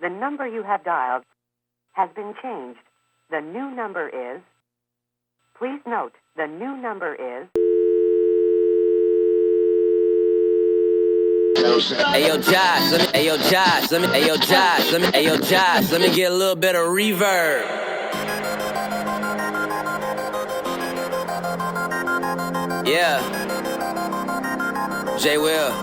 The number you have dialed has been changed. The new number is... Please note, the new number is... Ayo Josh, let me get a little bit of reverb. Yeah, J Will.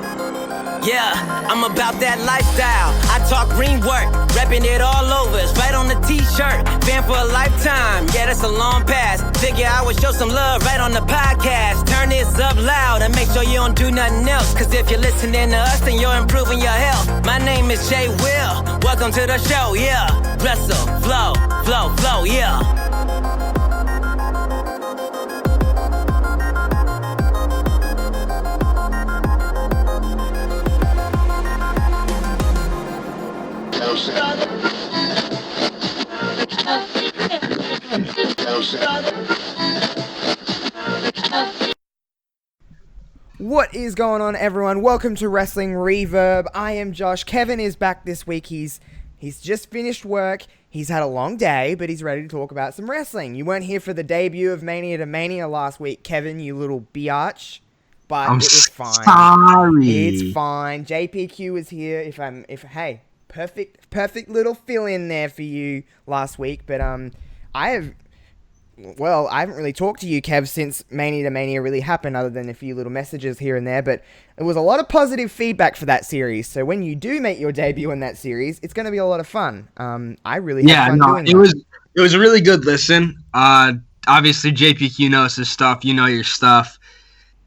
Yeah, I'm about that lifestyle. I talk green work, repping it all over. It's right on the t-shirt, fan for a lifetime. Yeah, that's a long pass. Figure I would show some love right on the podcast. Turn this up loud and make sure you don't do nothing else. Cause if you're listening to us, then you're improving your health. My name is J Will. Welcome to the show, yeah. Wrestle, flow, yeah. What is going on, everyone? Welcome to Wrestling Reverb. I am Josh. Kevin is back this week. He's just finished work. He's had a long day, but he's ready to talk about some wrestling. You weren't here for the debut of Mania to Mania last week, Kevin, you little biatch. But it was fine. Sorry. It's fine. JPQ was here. Hey, perfect little fill in there for you last week. But I haven't really talked to you, Kev, since Mania to Mania really happened, other than a few little messages here and there. But it was a lot of positive feedback for that series. So when you do make your debut in that series, it's going to be a lot of fun. I really had fun doing that. It was a really good listen. Obviously, JPQ knows his stuff. You know your stuff.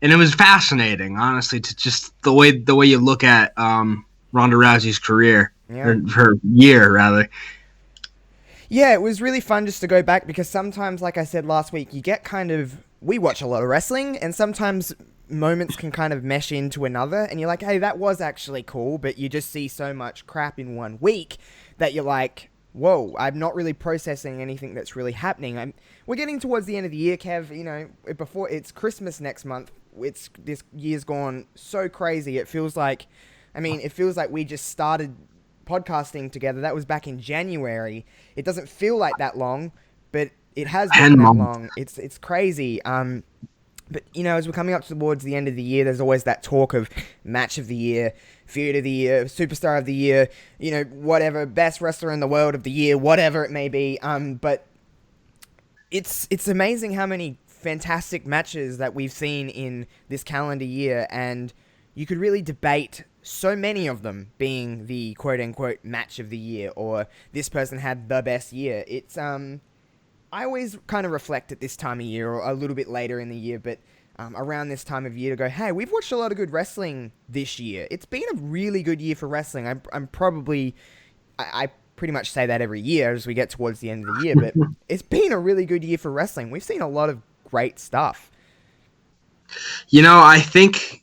And it was fascinating, honestly, to just the way you look at Ronda Rousey's career, or her year, rather. Yeah, it was really fun just to go back because sometimes, like I said last week, we watch a lot of wrestling, and sometimes moments can kind of mesh into another, and you're like, hey, that was actually cool, but you just see so much crap in 1 week that you're like, whoa, I'm not really processing anything that's really happening. We're getting towards the end of the year, Kev. You know, before it's Christmas next month. This year's gone so crazy. It feels like we just started podcasting together. That was back in January. It doesn't feel like that long, but it has been that long. It's crazy. But you know, as we're coming up towards the end of the year, there's always that talk of match of the year, feud of the year, superstar of the year, you know, whatever, best wrestler in the world of the year, whatever it may be. But it's amazing how many fantastic matches that we've seen in this calendar year, and you could really debate so many of them being the quote-unquote match of the year, or this person had the best year. It's I always kind of reflect at this time of year, or a little bit later in the year, but around this time of year to go, hey, we've watched a lot of good wrestling this year. It's been a really good year for wrestling. I pretty much say that every year as we get towards the end of the year, but it's been a really good year for wrestling. We've seen a lot of great stuff. You know, I think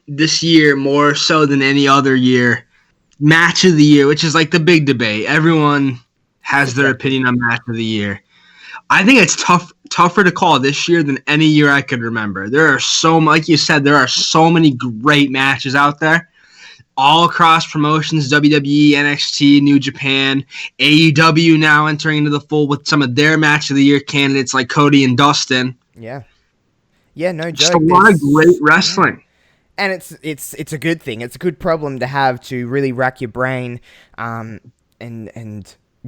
this year, more so than any other year, match of the year, which is like the big debate. Everyone has their opinion on match of the year. I think it's tougher to call this year than any year I could remember. There are like you said, there are so many great matches out there, all across promotions: WWE, NXT, New Japan, AEW now entering into the fold with some of their match of the year candidates like Cody and Dustin. Yeah, no joke. Just a lot of great wrestling. And it's a good thing. It's a good problem to have, to really rack your brain and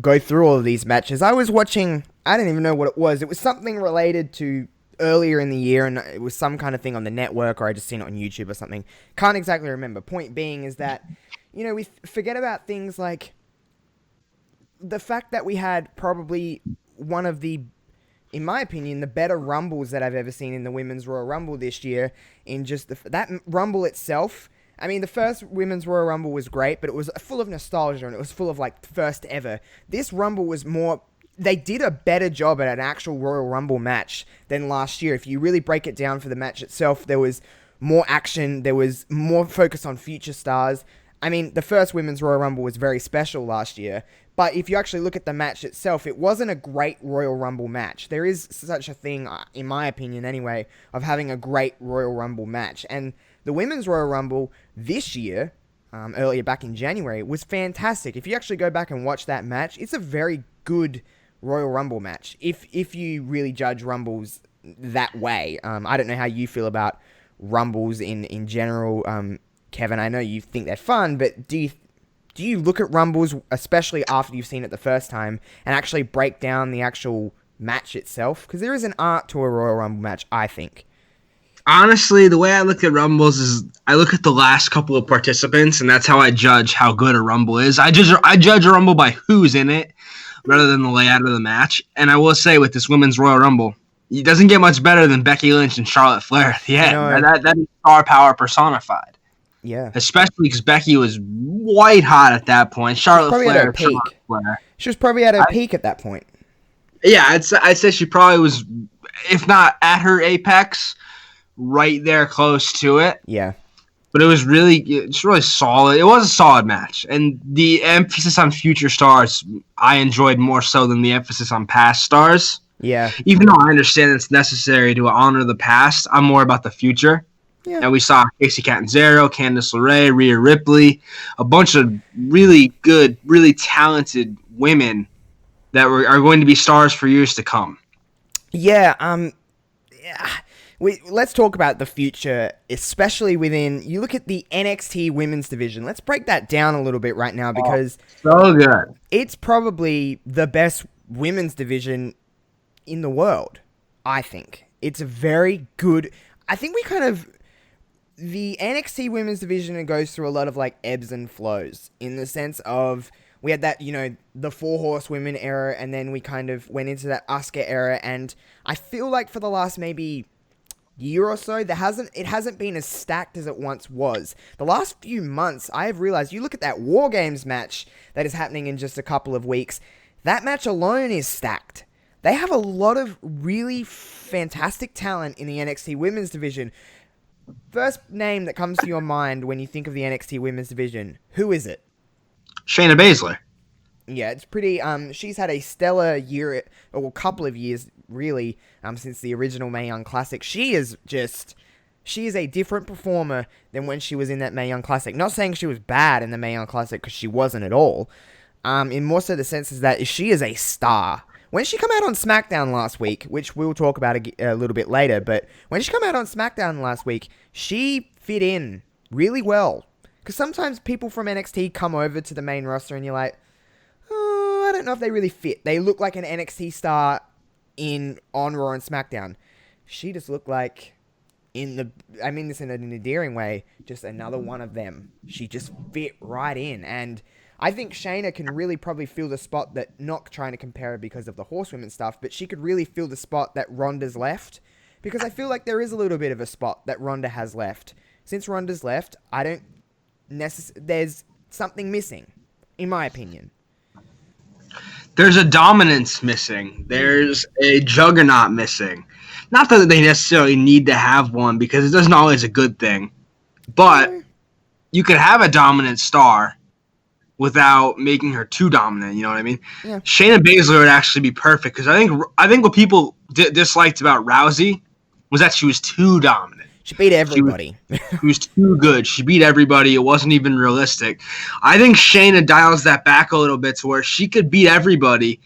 go through all of these matches. I was watching, I don't even know what it was. It was something related to earlier in the year, and it was some kind of thing on the network, or I just seen it on YouTube or something. Can't exactly remember. Point being is that, you know, we forget about things like the fact that we had probably one of the, in my opinion, the better Rumbles that I've ever seen in the Women's Royal Rumble this year. In just that Rumble itself, I mean, the first Women's Royal Rumble was great, but it was full of nostalgia, and it was full of, like, first ever. This Rumble was more, they did a better job at an actual Royal Rumble match than last year. If you really break it down for the match itself, there was more action, there was more focus on future stars. I mean, the first Women's Royal Rumble was very special last year, but if you actually look at the match itself, it wasn't a great Royal Rumble match. There is such a thing, in my opinion anyway, of having a great Royal Rumble match. And the Women's Royal Rumble this year earlier back in January was fantastic. If you actually go back and watch that match, it's a very good Royal Rumble match. If you really judge Rumbles that way. I don't know how you feel about Rumbles in general, Kevin. I know you think they're fun, but do you look at Rumbles, especially after you've seen it the first time, and actually break down the actual match itself? Because there is an art to a Royal Rumble match, I think. Honestly, the way I look at Rumbles is I look at the last couple of participants, and that's how I judge how good a Rumble is. I judge a Rumble by who's in it rather than the layout of the match. And I will say with this Women's Royal Rumble, it doesn't get much better than Becky Lynch and Charlotte Flair at the end. No. That is star power personified. Yeah. Especially because Becky was white hot at that point. Charlotte Probably Flair, at her peak. Charlotte Flair. She was probably at her peak at that point. Yeah, I'd say she probably was, if not at her apex, right there close to it. Yeah. But it's really solid. It was a solid match. And the emphasis on future stars, I enjoyed more so than the emphasis on past stars. Yeah. Even though I understand it's necessary to honor the past, I'm more about the future. Yeah. And we saw Casey Catanzaro, Candice LeRae, Rhea Ripley, a bunch of really good, really talented women that are going to be stars for years to come. Yeah. Let's talk about the future, especially within. You look at the NXT Women's division. Let's break that down a little bit right now because So good. it's probably the best women's division in the world. I think it's a very good. I think the NXT Women's division goes through a lot of like ebbs and flows in the sense of we had that, the 4 Horsewomen era, and then we kind of went into that Asuka era, and I feel like for the last maybe year or so, it hasn't been as stacked as it once was. The last few months, I have realized, you look at that WarGames match that is happening in just a couple of weeks, that match alone is stacked. They have a lot of really fantastic talent in the NXT Women's division. First name that comes to your mind when you think of the NXT Women's division, who is it? Shayna Baszler. Yeah, it's pretty, she's had a stellar year, or couple of years, really, since the original Mae Young Classic. She is a different performer than when she was in that Mae Young Classic. Not saying she was bad in the Mae Young Classic, because she wasn't at all. In more so the sense is that she is a star. When she come out on SmackDown last week, which we'll talk about a little bit later, but when she come out on SmackDown last week, she fit in really well. Because sometimes people from NXT come over to the main roster and you're like, oh, I don't know if they really fit. They look like an NXT star on Raw and SmackDown. She just looked like, I mean this in an endearing way, just another one of them. She just fit right in. And I think Shayna can really probably fill the spot that, not trying to compare her because of the Horsewomen stuff, but she could really fill the spot that Ronda's left. Because I feel like there is a little bit of a spot that Ronda has left. Since Ronda's left, there's something missing, in my opinion. There's a dominance missing. There's a juggernaut missing. Not that they necessarily need to have one, because it isn't always a good thing. But you could have a dominant star without making her too dominant, you know what I mean? Yeah. Shayna Baszler would actually be perfect, because I think what people disliked about Rousey was that she was too dominant. She beat everybody. She was too good. She beat everybody. It wasn't even realistic. I think Shayna dials that back a little bit to where she could beat everybody,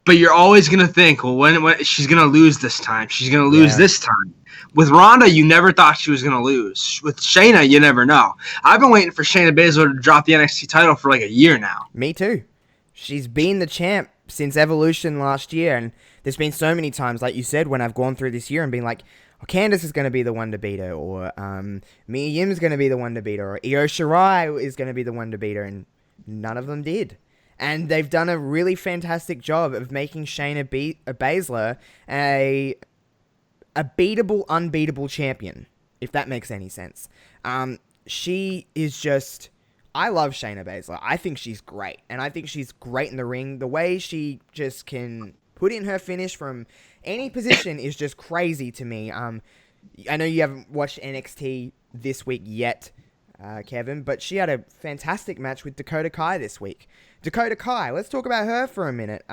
but you're always going to think, well, when she's going to lose this time. She's going to lose this time. With Ronda, you never thought she was going to lose. With Shayna, you never know. I've been waiting for Shayna Baszler to drop the NXT title for like a year now. Me too. She's been the champ since Evolution last year, and there's been so many times, like you said, when I've gone through this year and been like, oh, Candice is going to be the one to beat her, or Mia Yim's going to be the one to beat her, or Io Shirai is going to be the one to beat her, and none of them did. And they've done a really fantastic job of making Shayna Baszler a beatable, unbeatable champion, if that makes any sense. She is just... I love Shayna Baszler. I think she's great, and I think she's great in the ring. The way she just can put in her finish from any position is just crazy to me. I know you haven't watched NXT this week yet, Kevin, but she had a fantastic match with Dakota Kai this week. Dakota Kai, let's talk about her for a minute.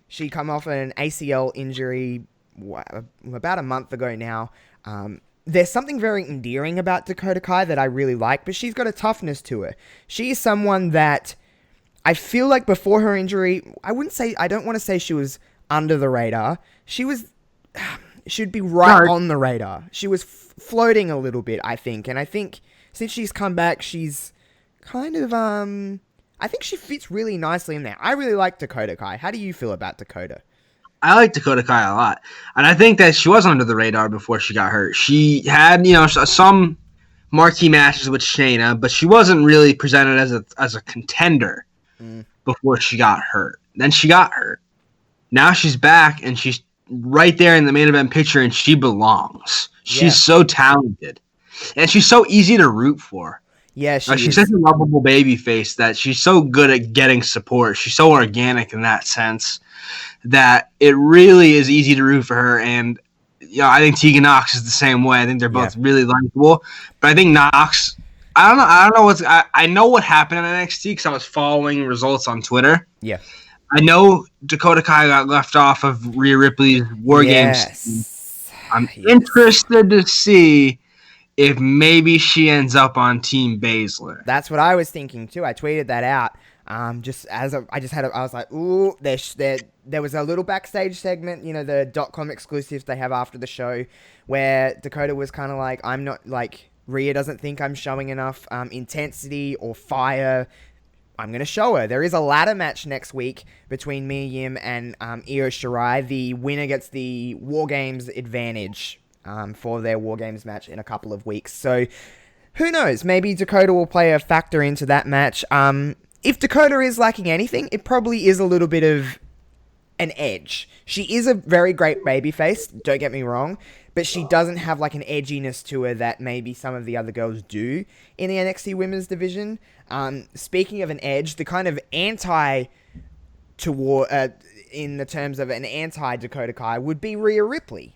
She come off an ACL injury about a month ago now. there's something very endearing about Dakota Kai that I really like, but she's got a toughness to her. She is someone that I feel like before her injury, I don't want to say she was under the radar. She'd be right on the radar. She was floating a little bit, I think. And I think since she's come back, she's kind of, I think she fits really nicely in there. I really like Dakota Kai. How do you feel about Dakota? I like Dakota Kai a lot. And I think that she was under the radar before she got hurt. She had, some marquee matches with Shayna, but she wasn't really presented as a contender before she got hurt. Then she got hurt. Now she's back, and she's right there in the main event picture, and she belongs. She's so talented. And she's so easy to root for. Yeah, she's such a lovable baby face that she's so good at getting support. She's so organic in that sense that it really is easy to root for her. And I think Tegan Nox is the same way. I think they're both really likable. But I think Nox, I don't know I know what happened in NXT because I was following results on Twitter. Yeah. I know Dakota Kai got left off of Rhea Ripley's WarGames. Yes. I'm interested to see if maybe she ends up on Team Baszler. That's what I was thinking too. I tweeted that out. I was like, ooh, there was a little backstage segment, the .com exclusives they have after the show, where Dakota was kind of like, I'm not, like, Rhea doesn't think I'm showing enough intensity or fire. I'm going to show her. There is a ladder match next week between Mia Yim and Io Shirai. The winner gets the WarGames advantage for their WarGames match in a couple of weeks. So, who knows? Maybe Dakota will play a factor into that match. If Dakota is lacking anything, it probably is a little bit of an edge. She is a very great babyface, don't get me wrong, but she doesn't have like an edginess to her that maybe some of the other girls do in the NXT Women's division. Speaking of an edge, the kind of in the terms of an anti-Dakota Kai would be Rhea Ripley.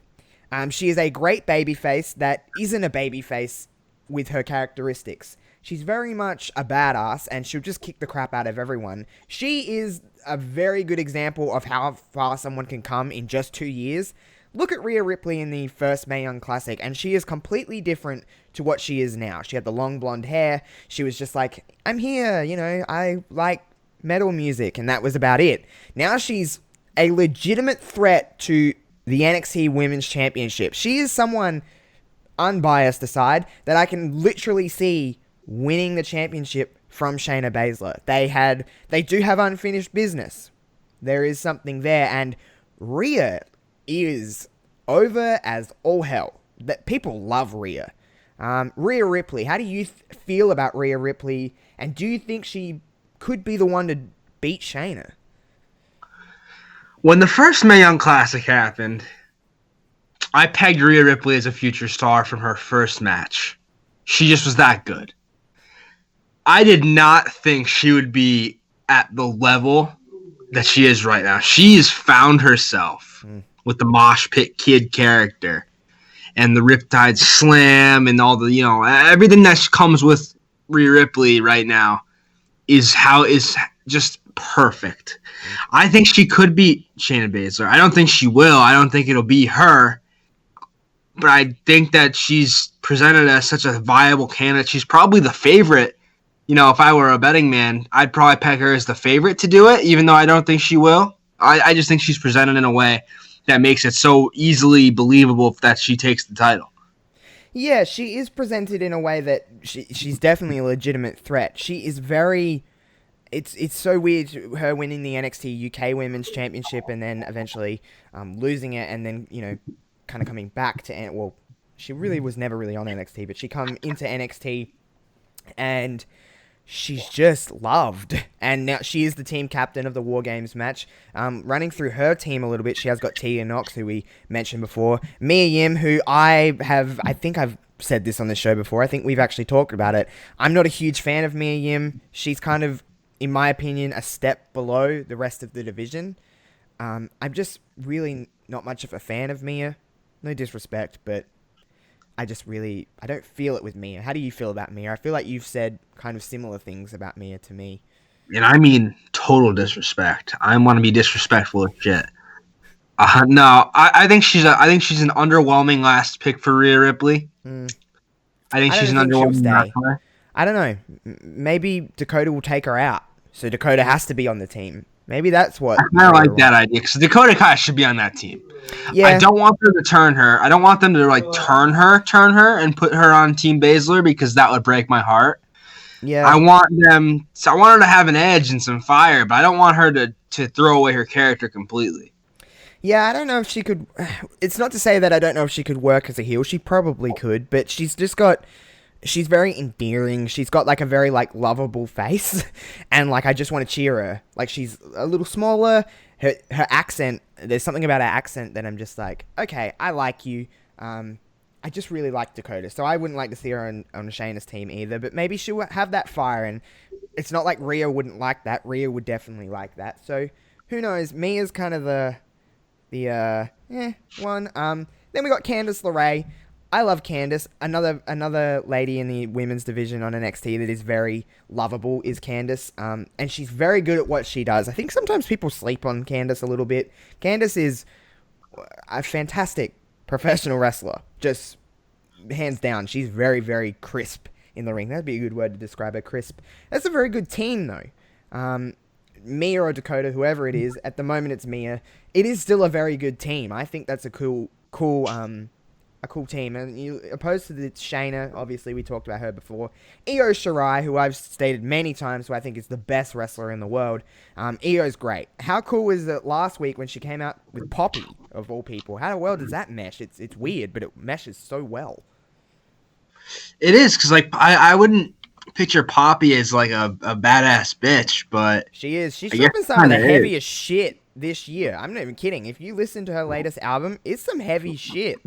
She is a great babyface that isn't a babyface with her characteristics. She's very much a badass, and she'll just kick the crap out of everyone. She is a very good example of how far someone can come in just 2 years. Look at Rhea Ripley in the first Mae Young Classic, and she is completely different to what she is now. She had the long blonde hair. She was just like, I'm here, I like metal music, and that was about it. Now she's a legitimate threat to the NXT Women's Championship. She is someone, unbiased aside, that I can literally see winning the championship from Shayna Baszler. They do have unfinished business. There is something there, and Rhea is over as all hell. That people love Rhea. Rhea Ripley, how do you feel about Rhea Ripley, and do you think she could be the one to beat Shayna? When the first Mae Young Classic happened, I pegged Rhea Ripley as a future star from her first match. She just was that good. I did not think she would be at the level that she is right now. She's found herself with the Mosh Pit Kid character and the Riptide Slam and all the, everything that comes with Rhea Ripley right now is just perfect. I think she could beat Shayna Baszler. I don't think she will. I don't think it'll be her. But I think that she's presented as such a viable candidate. She's probably the favorite. If I were a betting man, I'd probably peg her as the favorite to do it, even though I don't think she will. I just think she's presented in a way that makes it so easily believable that she takes the title. Yeah, she is presented in a way that she's definitely a legitimate threat. She is very... It's so weird, her winning the NXT UK Women's Championship and then eventually losing it and then, kind of coming back to... she really was never really on NXT, but she come into NXT and... she's just loved, and now she is the team captain of the WarGames match. Running through her team a little bit, she has got Tegan Nox, who we mentioned before, Mia Yim, who I think I've said this on the show before, I think we've actually talked about it. I'm not a huge fan of Mia Yim. She's kind of, in my opinion, a step below the rest of the division. I'm just really not much of a fan of Mia. No disrespect, but I don't feel it with Mia. How do you feel about Mia? I feel like you've said kind of similar things about Mia to me. And I mean total disrespect. I want to be disrespectful as shit. No, I think she's an underwhelming last pick for Rhea Ripley. Mm. I think I she's don't an think she'll underwhelming stay. wrestler. I don't know. Maybe Dakota will take her out, so Dakota has to be on the team. Maybe that's what. I kind of like that idea because Dakota Kai should be on that team. Yeah. I don't want them to turn her. I don't want them to like turn her, and put her on Team Baszler because that would break my heart. Yeah. I want her to have an edge and some fire, but I don't want her to throw away her character completely. Yeah, I don't know if she could. It's not to say that I don't know if she could work as a heel. She probably could, but she's just got. She's very endearing. She's got like a very like lovable face, and like I just want to cheer her. Like she's a little smaller. Her accent. There's something about her accent that I'm just like, okay, I like you. I just really like Dakota, so I wouldn't like to see her on Shayna's team either. But maybe she'll have that fire, and it's not like Rhea wouldn't like that. Rhea would definitely like that. So who knows? Mia's kind of the one. Then we got Candice LeRae. I love Candice. Another lady in the women's division on NXT that is very lovable is Candice. And she's very good at what she does. I think sometimes people sleep on Candice a little bit. Candice is a fantastic professional wrestler. Just hands down. She's very, very crisp in the ring. That'd be a good word to describe her, crisp. That's a very good team, though. Mia or Dakota, whoever it is, at the moment it's Mia. It is still a very good team. I think that's a cool team. And you opposed to the Shayna, obviously we talked about her before. Io Shirai, who I've stated many times, who I think is the best wrestler in the world. Io's great. How cool was it last week when she came out with Poppy, of all people? How well does that mesh? It's weird, but it meshes so well. It is, because like I wouldn't picture Poppy as like a badass bitch, but she is. She's dropping some of the heaviest shit this year. I'm not even kidding. If you listen to her latest album, it's some heavy shit.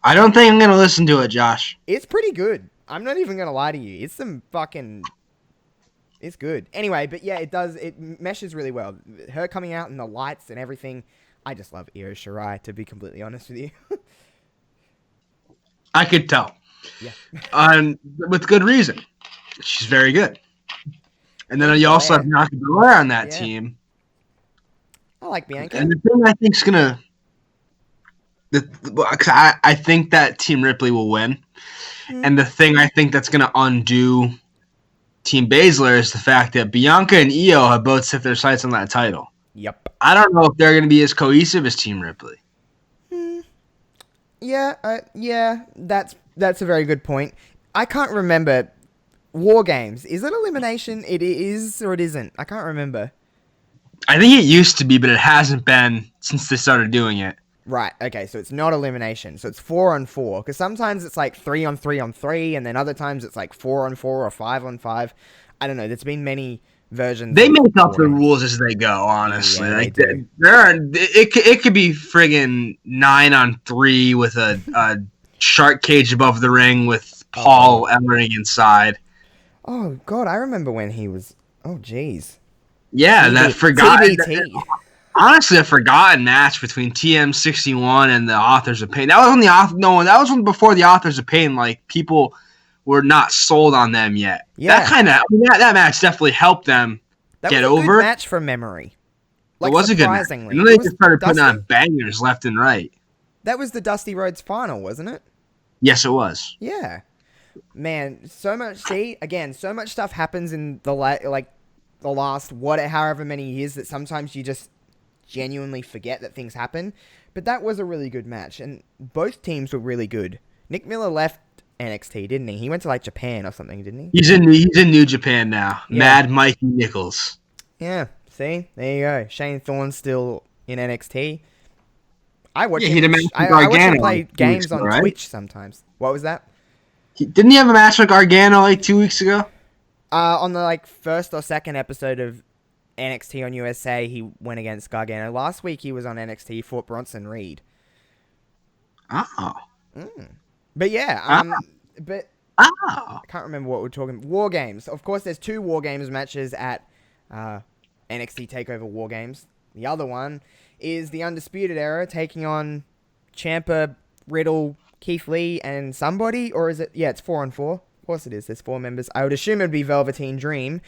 I don't think I'm going to listen to it, Josh. It's pretty good. I'm not even going to lie to you. It's some fucking... It's good. Anyway, but yeah, it meshes really well. Her coming out and the lights and everything. I just love Io Shirai, to be completely honest with you. I could tell. Yeah. With good reason. She's very good. And then you also have Bianca Belair on that team. I like Bianca. And the thing I think is going to... I think that Team Ripley will win. And the thing I think that's going to undo Team Baszler is the fact that Bianca and Io have both set their sights on that title. Yep. I don't know if they're going to be as cohesive as Team Ripley. Yeah, that's a very good point. I can't remember. WarGames, is it elimination? It is or it isn't? I can't remember. I think it used to be, but it hasn't been since they started doing it. Right, okay, so it's not elimination. So it's 4-on-4. Because sometimes it's like 3-on-3-on-3, and then other times it's like 4-on-4 or 5-on-5. I don't know, there's been many versions. They make up the rules as they go, honestly. Yeah, like it could be friggin' 9-on-3 with a shark cage above the ring with Paul Ellering inside. Oh, God, I remember when he was... Oh, jeez. Yeah, that forgotten... TBT. Honestly, a forgotten match between TM61 and the Authors of Pain. That was when before the Authors of Pain, like, people were not sold on them yet. Yeah. That match definitely helped them get over. That was a good match from memory. Like, it was a good match. And then they just started putting on bangers left and right. That was the Dusty Rhodes final, wasn't it? Yes, it was. Yeah. Man, so much stuff happens in the last however many years that sometimes you just genuinely forget that things happen. But that was a really good match, and both teams were really good. Nick Miller left NXT, didn't he? He went to like Japan or something, didn't he? He's in New Japan now. Yeah. Mad Mikey Nichols. Yeah, see? There you go. Shane Thorne's still in NXT. I watch him play games on Twitch sometimes. What was that? Didn't he have a match with Gargano like 2 weeks ago? On the first or second episode of NXT on USA, he went against Gargano. Last week he was on NXT, he fought Bronson Reed. Oh. But yeah, I can't remember what we're talking about. WarGames. Of course, there's 2 WarGames matches at NXT TakeOver WarGames. The other one is the Undisputed Era taking on Ciampa, Riddle, Keith Lee, and somebody. Or is it? Yeah, it's 4-on-4. Of course it is. There's 4 members. I would assume it would be Velveteen Dream.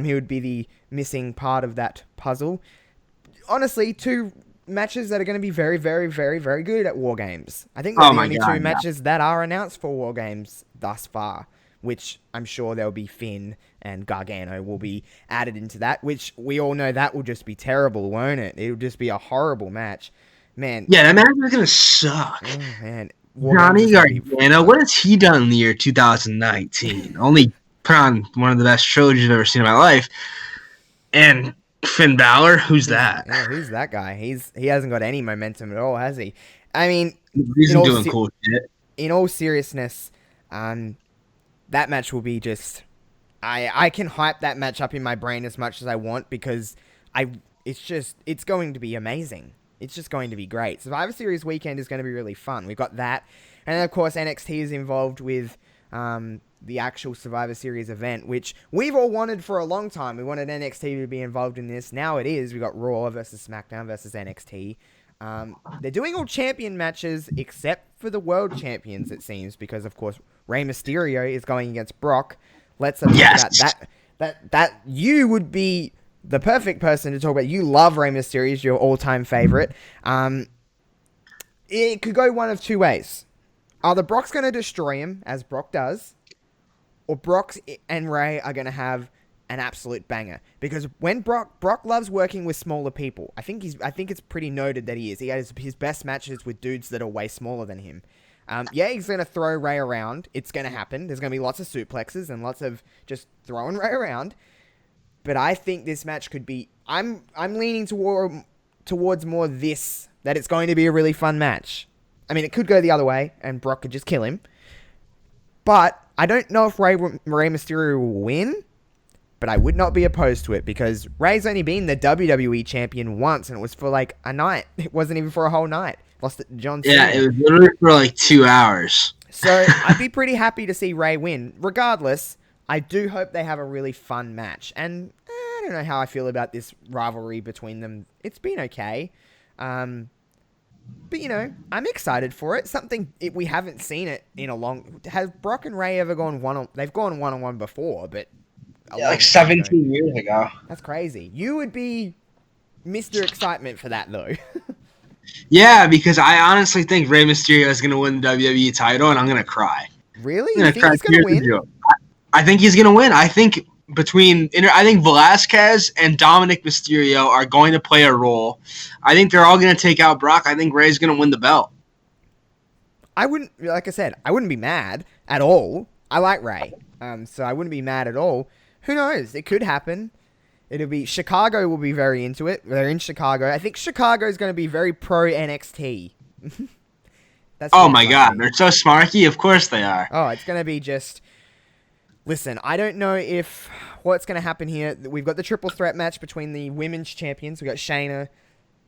He would be the missing part of that puzzle. Honestly, 2 matches that are going to be very, very, very, very good at WarGames. I think they're Oh the my only God, two matches that are announced for WarGames thus far, which I'm sure there'll be Finn and Gargano will be added into that, which we all know that will just be terrible, won't it? It'll just be a horrible match. Man. Yeah, that match is going to suck. Oh, man. WarGames Johnny is gonna be Gargano, what has he done in the year 2019? Only put on one of the best trilogies I've ever seen in my life. And Finn Balor, who's that? Yeah, who's that guy? He hasn't got any momentum at all, has he? I mean, He's in all doing cool shit. in all seriousness, that match will be just... I can hype that match up in my brain as much as I want because it's going to be amazing. It's just going to be great. Survivor Series weekend is going to be really fun. We've got that. And then, of course, NXT is involved with the actual Survivor Series event, which we've all wanted for a long time. We wanted NXT to be involved in this. Now it is. We've got Raw versus SmackDown versus NXT. They're doing all champion matches except for the world champions, it seems, because, of course, Rey Mysterio is going against Brock. Let's talk about that. That you would be the perfect person to talk about. You love Rey Mysterio, is your all-time favorite. It could go one of two ways. Either Brock's going to destroy him, as Brock does, or Brock and Rey are going to have an absolute banger. Because when Brock loves working with smaller people. I think it's pretty noted that he is. He has his best matches with dudes that are way smaller than him. He's going to throw Rey around. It's going to happen. There's going to be lots of suplexes and lots of just throwing Rey around. But I think this match could be... I'm leaning towards more this, that it's going to be a really fun match. I mean, it could go the other way, and Brock could just kill him. But I don't know if Rey Mysterio will win, but I would not be opposed to it, because Rey's only been the WWE champion once, and it was for like a night. It wasn't even for a whole night. Lost it to John Cena. Yeah, it was literally for like 2 hours. So I'd be pretty happy to see Rey win. Regardless, I do hope they have a really fun match. And I don't know how I feel about this rivalry between them. It's been okay. But, I'm excited for it. We haven't seen it in a long... Has Brock and Rey ever gone one-on... They've gone one-on-one before, but... Like 17 years ago. That's crazy. You would be Mr. Excitement for that, though. Yeah, because I honestly think Rey Mysterio is going to win the WWE title, and I'm going to cry. Really? You think he's going to win? I think he's going to win. I think Velasquez and Dominic Mysterio are going to play a role. I think they're all going to take out Brock. I think Rey's going to win the belt. Like I said, I wouldn't be mad at all. I like Rey. So I wouldn't be mad at all. Who knows? It could happen. Chicago will be very into it. They're in Chicago. I think Chicago is going to be very pro NXT. Oh my God. They're so smarky. Of course they are. Oh, it's going to be just... Listen, I don't know what's going to happen here. We've got the triple threat match between the women's champions. We've got Shayna,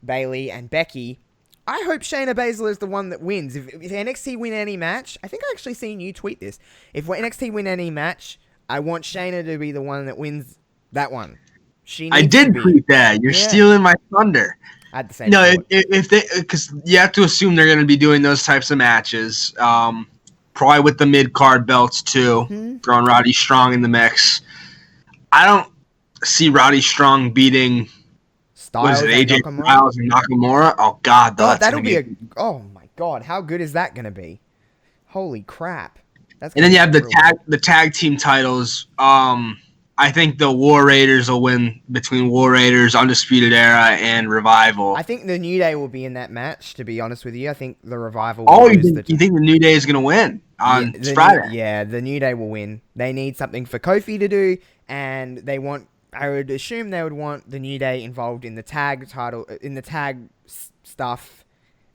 Bayley, and Becky. I hope Shayna Baszler is the one that wins. If NXT win any match, I think I actually seen you tweet this. If NXT win any match, I want Shayna to be the one that wins that one. I did tweet that. You're stealing my thunder. I had the same. No, because you have to assume they're going to be doing those types of matches. Probably with the mid-card belts, too. Throwing Roddy Strong in the mix. I don't see Strong beating AJ Styles and Nakamura. Oh, God. That'll be oh, my God. How good is that going to be? Holy crap. And then you have the tag team titles. I think the War Raiders will win between War Raiders, Undisputed Era, and Revival. I think the New Day will be in that match, to be honest with you. I think the Revival will lose. You think the New Day is going to win on Friday? The New Day will win. They need something for Kofi to do, and I would assume they would want the New Day involved in the tag stuff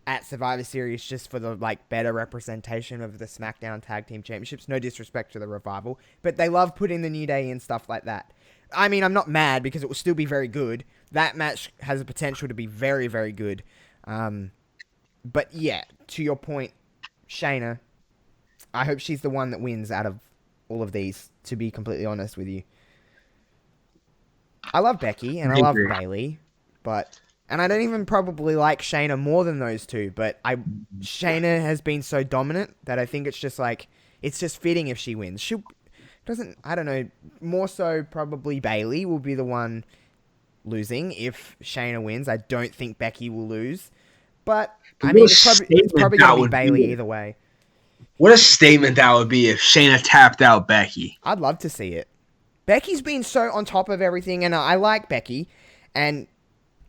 at Survivor Series, just for the better representation of the SmackDown Tag Team Championships. No disrespect to the Revival, but they love putting the New Day in stuff like that. I mean, I'm not mad because it will still be very good. That match has the potential to be very, very good. But yeah, to your point, Shayna, I hope she's the one that wins out of all of these, to be completely honest with you. I love Becky and I love Bayley, and I don't even probably like Shayna more than those two, but Shayna has been so dominant that I think it's just it's just fitting if she wins. I don't know, more so probably Bayley will be the one losing if Shayna wins. I don't think Becky will lose. But, I What mean, a it's probably statement going that to be would Bayley be. either way. What a statement that would be if Shayna tapped out Becky. I'd love to see it. Becky's been so on top of everything, and I like Becky. And,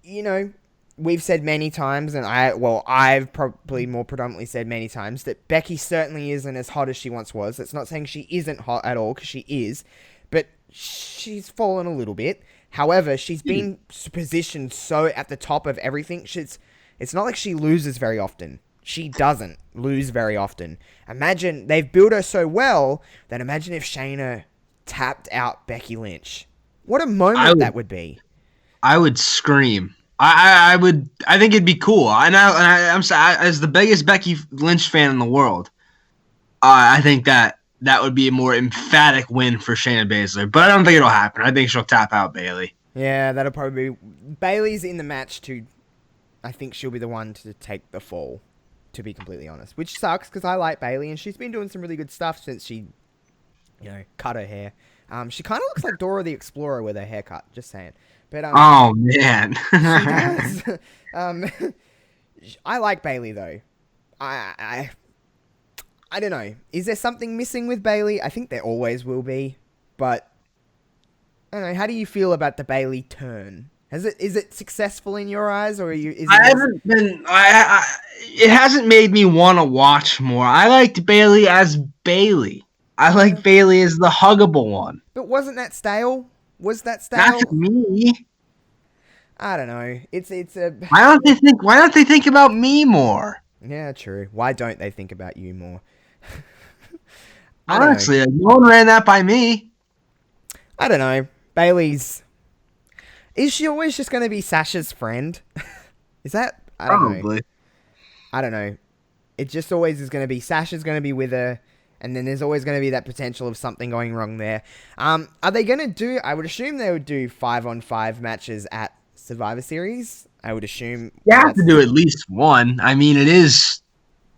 you know, we've said many times, and I've probably more predominantly said many times, that Becky certainly isn't as hot as she once was. It's not saying she isn't hot at all, because she is. But she's fallen a little bit. However, she's been positioned so at the top of everything. It's not like she loses very often. She doesn't lose very often. Imagine, they've built her so well, that imagine if Shayna tapped out Becky Lynch. What a moment that would be. I would scream. I think it'd be cool. I'm sorry, as the biggest Becky Lynch fan in the world, I think that would be a more emphatic win for Shayna Baszler. But I don't think it'll happen. I think she'll tap out Bayley. Yeah, that'll probably be... Bayley's in the match to... I think she'll be the one to take the fall, to be completely honest. Which sucks, because I like Bayley, and she's been doing some really good stuff since she, cut her hair. She kind of looks like Dora the Explorer with her haircut, just saying. But Oh, man. she does. I like Bayley, though. I don't know. Is there something missing with Bayley? I think there always will be. But, I don't know. How do you feel about the Bayley turn? Is it successful in your eyes, or it hasn't made me want to watch more. I liked Bayley as Bayley. I like Bayley as the huggable one. But wasn't that stale? Was that stale? Not to me. I don't know. It's a... Why don't they think about me more? Yeah, true. Why don't they think about you more? Honestly, no one ran that by me. I don't know. Bayley's... Is she always just going to be Sasha's friend? Is that... I don't know. I don't know. It just always is going to be... Sasha's going to be with her, and then there's always going to be that potential of something going wrong there. Are they going to do... I would assume they would do 5-on-5 matches at Survivor Series. I would assume... You have to do at least one. I mean, it is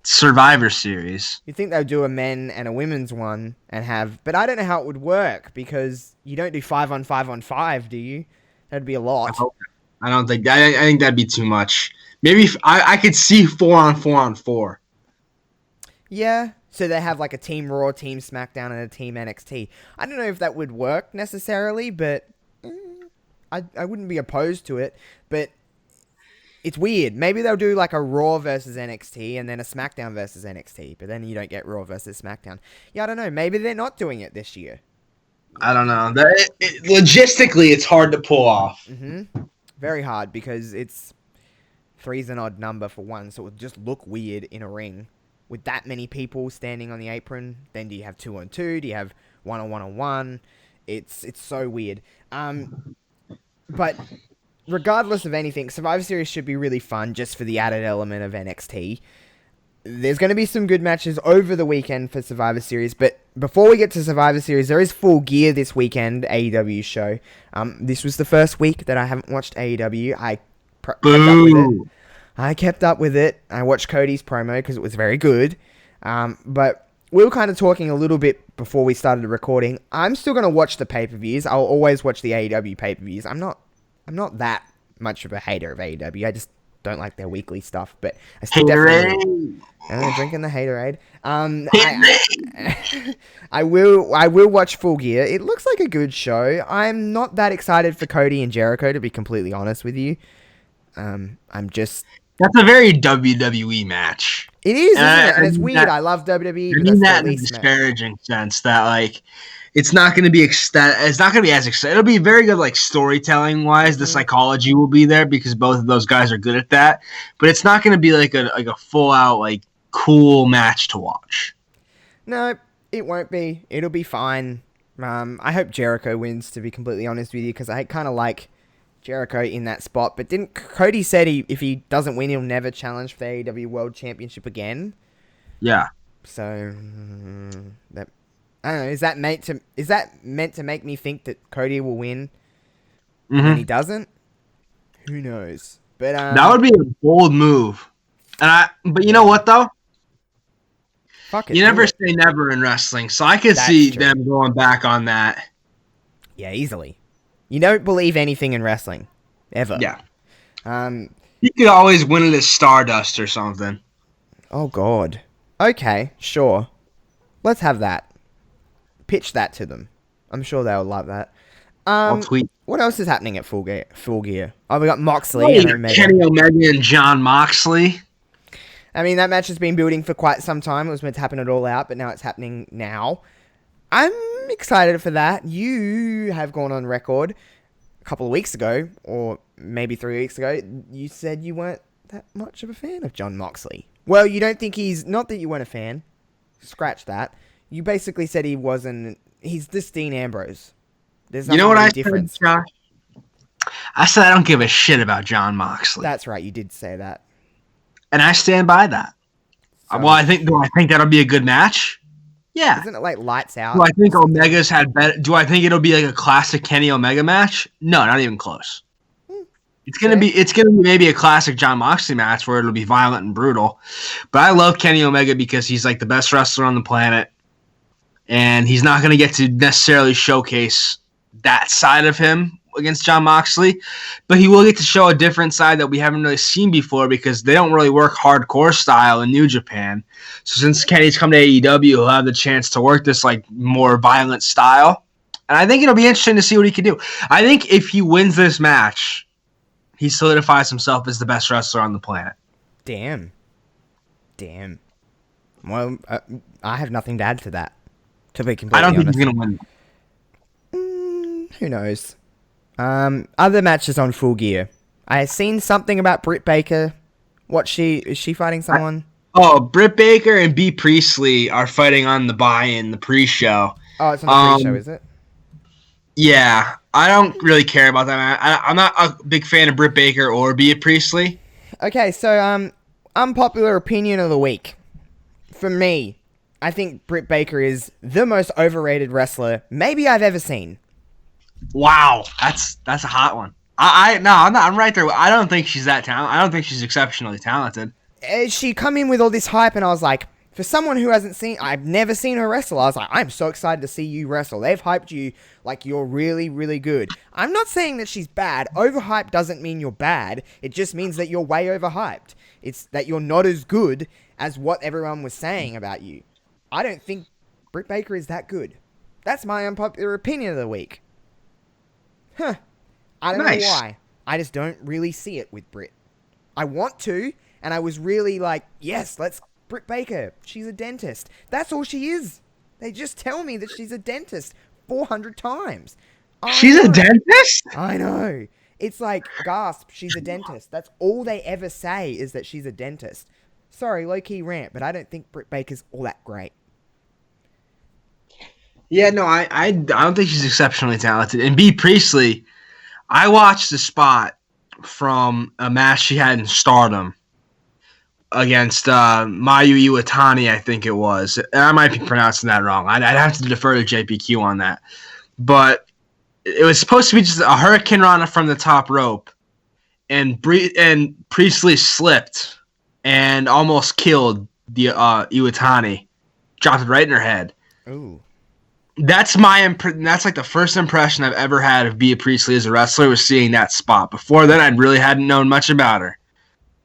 Survivor Series. You'd think they would do a men and a women's one and have... But I don't know how it would work, because you don't do 5-on-5-on-5, do you? That'd be a lot. I don't think... I think that'd be too much. Maybe I could see 4-on-4-on-4. Yeah. So they have like a Team Raw, Team SmackDown, and a Team NXT. I don't know if that would work necessarily, but I wouldn't be opposed to it. But it's weird. Maybe they'll do like a Raw versus NXT and then a SmackDown versus NXT, but then you don't get Raw versus SmackDown. Yeah, I don't know. Maybe they're not doing it this year. I don't know. Logistically, it's hard to pull off. Mm-hmm. Very hard, because it's 3's an odd number for one, so it would just look weird in a ring. With that many people standing on the apron, then do you have 2-on-2? Do you have 1-on-1-on-1? It's so weird. But regardless of anything, Survivor Series should be really fun just for the added element of NXT. There's going to be some good matches over the weekend for Survivor Series, but before we get to Survivor Series, there is Full Gear this weekend, AEW show. This was the first week that I haven't watched AEW. I kept up with it. I watched Cody's promo because it was very good. But we were kind of talking a little bit before we started recording. I'm still going to watch the pay-per-views. I'll always watch the AEW pay-per-views. I'm not that much of a hater of AEW. I just don't like their weekly stuff. But I still definitely... drinking the haterade. I will watch Full Gear. It looks like a good show. I'm not that excited for Cody and Jericho, to be completely honest with you. That's a very WWE match. It is, isn't it? And it's weird. I love WWE. I mean that in a disparaging sense, that like it's not going to be it's not going to be as exciting. It'll be very good, like storytelling wise. The psychology will be there because both of those guys are good at that. But it's not going to be like a full out like cool match to watch. No, it won't be. It'll be fine. I hope Jericho wins, to be completely honest with you, because I kind of like Jericho in that spot. But didn't Cody said if he doesn't win, he'll never challenge for the AEW World Championship again? Yeah. So that, I don't know. Is that meant to make me think that Cody will win when he doesn't? Who knows? But that would be a bold move. But you know what though? Fuck it, you never say never in wrestling, so I could see them going back on that. Yeah, easily. You don't believe anything in wrestling. ever. Yeah. Um. You could always win it as Stardust or something. Oh God. Okay, sure. Let's have that. Pitch that to them. I'm sure they'll love that. I'll tweet. What else is happening at Full Gear? Full Gear. Oh, we got Oh, Moxley you and got Omega. Kenny Omega and John Moxley. I mean, that match has been building for quite some time. It was meant to happen at All Out, but now it's happening now. I'm excited for that. You have gone on record a couple of weeks ago, or maybe 3 weeks ago. You said you weren't that much of a fan of John Moxley. Well, you don't think he's... Not that you weren't a fan. Scratch that. You basically said he wasn't... He's this Dean Ambrose. There's nothing really different. Said, Josh? I said I don't give a shit about John Moxley. That's right, you did say that. And I stand by that. So, Well, do I think that'll be a good match? Yeah. Isn't it like lights out? Do I think Omega's had better? Do I think it'll be like a classic Kenny Omega match? No, not even close. It's gonna be maybe a classic John Moxley match where it'll be violent and brutal. But I love Kenny Omega because he's like the best wrestler on the planet, and he's not gonna get to necessarily showcase that side of him against John Moxley, but he will get to show a different side that we haven't really seen before because they don't really work hardcore style in New Japan. So since Kenny's come to AEW, he'll have the chance to work this like more violent style, and I think it'll be interesting to see what he can do. I think if he wins this match, he solidifies himself as the best wrestler on the planet. Damn. Well, I have nothing to add to that. To be completely honest. I don't think he's gonna win. Who knows? Other matches on Full Gear. I seen something about Britt Baker. Is she fighting someone? Britt Baker and B. Priestley are fighting on the buy-in, the pre-show. Oh, it's on the pre-show, is it? Yeah, I don't really care about that, man. I'm not a big fan of Britt Baker or B. Priestley. Okay, so unpopular opinion of the week. For me, I think Britt Baker is the most overrated wrestler maybe I've ever seen. Wow, that's a hot one. I'm not. I'm right there. I don't think she's that talented. I don't think she's exceptionally talented. She come in with all this hype, and I was like, for someone who I've never seen her wrestle, I was like, I'm so excited to see you wrestle. They've hyped you like you're really, really good. I'm not saying that she's bad. Overhyped doesn't mean you're bad. It just means that you're way overhyped. It's that you're not as good as what everyone was saying about you. I don't think Britt Baker is that good. That's my unpopular opinion of the week. Huh. I don't know why. I just don't really see it with Britt. I want to, and I was really like, yes, let's Britt Baker. She's a dentist. That's all she is. They just tell me that she's a dentist 400 times. She's a dentist? I know. It's like, gasp, she's a dentist. That's all they ever say is that she's a dentist. Sorry, low-key rant, but I don't think Britt Baker's all that great. Yeah, no, I don't think she's exceptionally talented. And B. Priestley, I watched the spot from a match she had in Stardom against Mayu Iwatani, I think it was. I might be pronouncing that wrong. I'd have to defer to JPQ on that. But it was supposed to be just a Hurricane Rana from the top rope, and Priestley slipped and almost killed the Iwatani. Dropped it right in her head. Ooh. That's that's like the first impression I've ever had of Bea Priestley as a wrestler was seeing that spot. Before then, I really hadn't known much about her.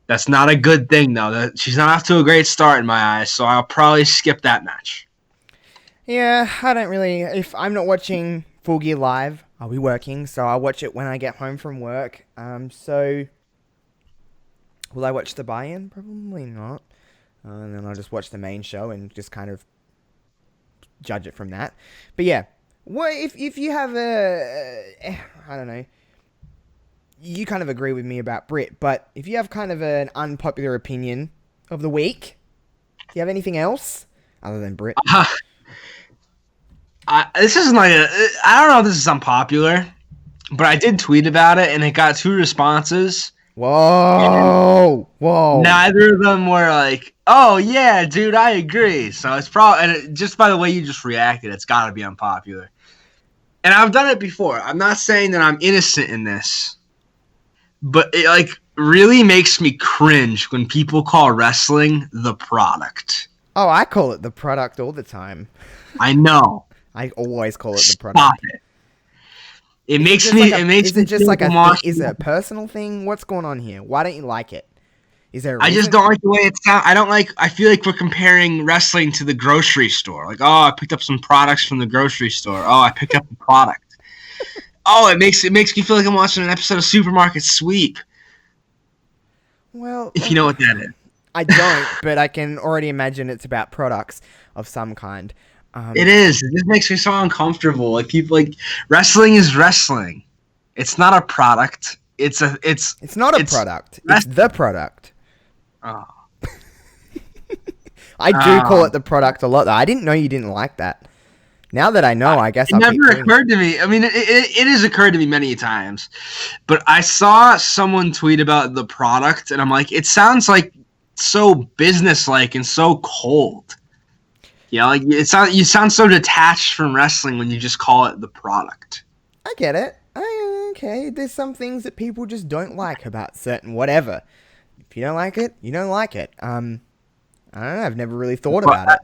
That's not a good thing, though. She's not off to a great start in my eyes, so I'll probably skip that match. Yeah, I don't really... If I'm not watching Full Gear live, I'll be working, so I'll watch it when I get home from work. So... Will I watch the buy-in? Probably not. And then I'll just watch the main show and just kind of judge it from that. But yeah, what if you have I don't know, you kind of agree with me about Britt, but if you have kind of an unpopular opinion of the week, do you have anything else other than Britt? This isn't like I don't know if this is unpopular, but I did tweet about it and it got 2 responses. Whoa! Neither of them were like, "Oh yeah, dude, I agree." So it's probably just by the way you just reacted, it's got to be unpopular. And I've done it before. I'm not saying that I'm innocent in this, but it like really makes me cringe when people call wrestling the product. Oh, I call it the product all the time. I know. I always call it the product. Stop it. It Is makes just me. like a- It makes Is me it just feel like like a I'm thing? watching. Is it a personal thing? What's going on here? Why don't you like it? Is there a I reason? just don't like the way it sounds. I don't like. I feel like we're comparing wrestling to the grocery store. Like, oh, I picked up some products from the grocery store. Oh, I picked up a product. Oh, it makes me feel like I'm watching an episode of Supermarket Sweep. Well, If you know what that is. I don't, but I can already imagine it's about products of some kind. It is. It just makes me so uncomfortable. Like people like wrestling is wrestling. It's not a product. It's not a product. It's the product. Oh. I do call it the product a lot, though. I didn't know you didn't like that. Now that I know, I guess It I'll keep never doing occurred to me. I mean, it has occurred to me many times, but I saw someone tweet about the product, and I'm like, it sounds like so businesslike and so cold. Yeah, like you sound so detached from wrestling when you just call it the product. I get it. Okay, there's some things that people just don't like about certain whatever. If you don't like it, you don't like it. I don't know. I've never really thought about it.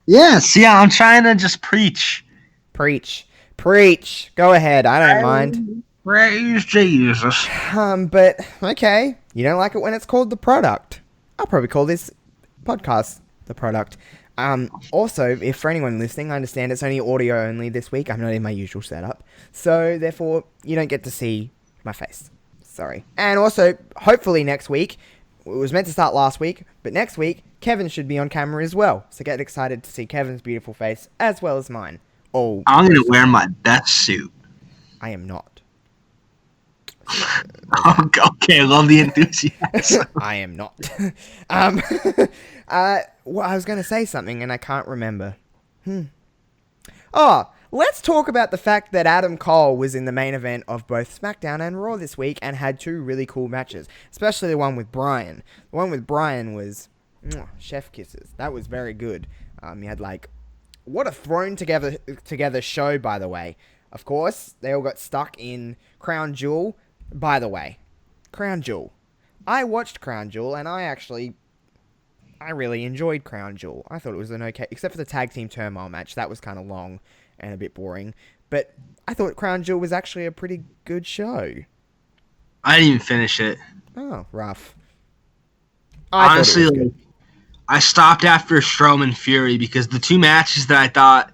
Yes, yeah, I'm trying to just preach. Preach. Go ahead. I don't mind. Praise Jesus. But okay, you don't like it when it's called the product. I'll probably call this podcast the product. Also, if for anyone listening, I understand it's only audio only this week. I'm not in my usual setup, so therefore you don't get to see my face. Sorry. And also, hopefully next week, it was meant to start last week, but next week Kevin should be on camera as well. So get excited to see Kevin's beautiful face as well as mine. Oh, I'm gonna wear my best suit. I am not. Okay, love the enthusiasm. I am not. Well, I was going to say something and I can't remember. Oh, let's talk about the fact that Adam Cole was in the main event of both SmackDown and Raw this week and had two really cool matches, especially the one with Bryan. The one with Bryan was chef kisses. That was very good. You had what a thrown together show, by the way. Of course, they all got stuck in Crown Jewel. By the way, Crown Jewel. I watched Crown Jewel and I really enjoyed Crown Jewel. I thought it was an okay, except for the tag team turmoil match. That was kind of long and a bit boring. But I thought Crown Jewel was actually a pretty good show. I didn't even finish it. Oh, rough. Honestly, I stopped after Strowman Fury because the two matches that I thought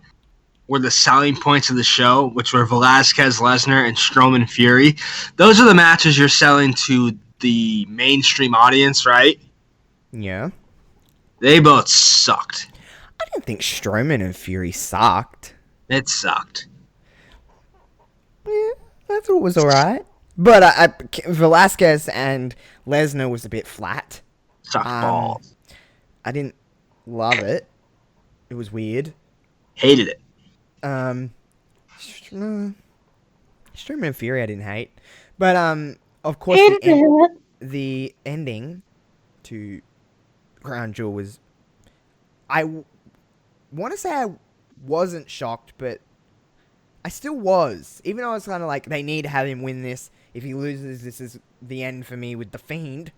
were the selling points of the show, which were Velasquez Lesnar and Strowman Fury, those are the matches you're selling to the mainstream audience, right? Yeah. They both sucked. I didn't think Strowman and Fury sucked. It sucked. Yeah, I thought it was alright. But Velasquez and Lesnar was a bit flat. Sucked balls. I didn't love it. It was weird. Hated it. Strowman and Fury I didn't hate. But, of course, the ending to Crown Jewel was... I want to say I wasn't shocked, but I still was. Even though I was kind of like, they need to have him win this. If he loses, this is the end for me with The Fiend.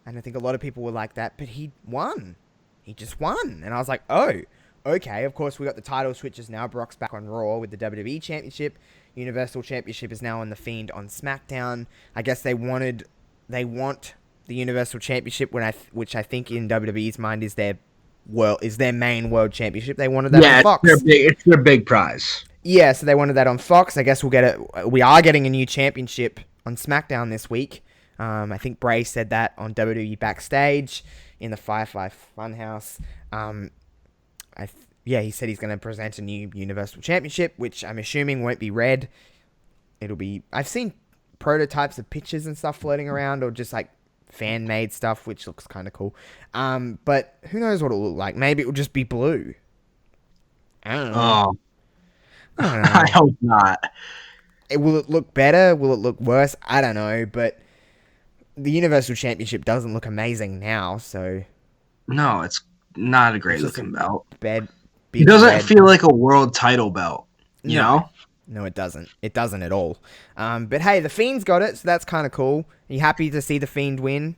And I think a lot of people were like that, but he won. He just won. And I was like, oh, okay. Of course, we got the title switches now. Brock's back on Raw with the WWE Championship. Universal Championship is now on The Fiend on SmackDown. I guess they want the Universal Championship, which I think in WWE's mind is their main world championship. They wanted that on Fox. It's their big prize. Yeah, so they wanted that on Fox. I guess we'll get it. We are getting a new championship on SmackDown this week. I think Bray said that on WWE Backstage in the Firefly Funhouse. He said he's going to present a new Universal Championship, which I'm assuming won't be red. It'll be... I've seen prototypes of pictures and stuff floating around, or just fan-made stuff, which looks kind of cool. But who knows what it'll look like. Maybe it'll just be blue. I don't know. Oh. I hope not. Will it look better? Will it look worse? I don't know, but the Universal Championship doesn't look amazing now, so... No, it's not a great-looking belt. It doesn't feel like a world title belt, you know? No, it doesn't. It doesn't at all. But hey, The Fiend's got it, so that's kind of cool. Are you happy to see The Fiend win?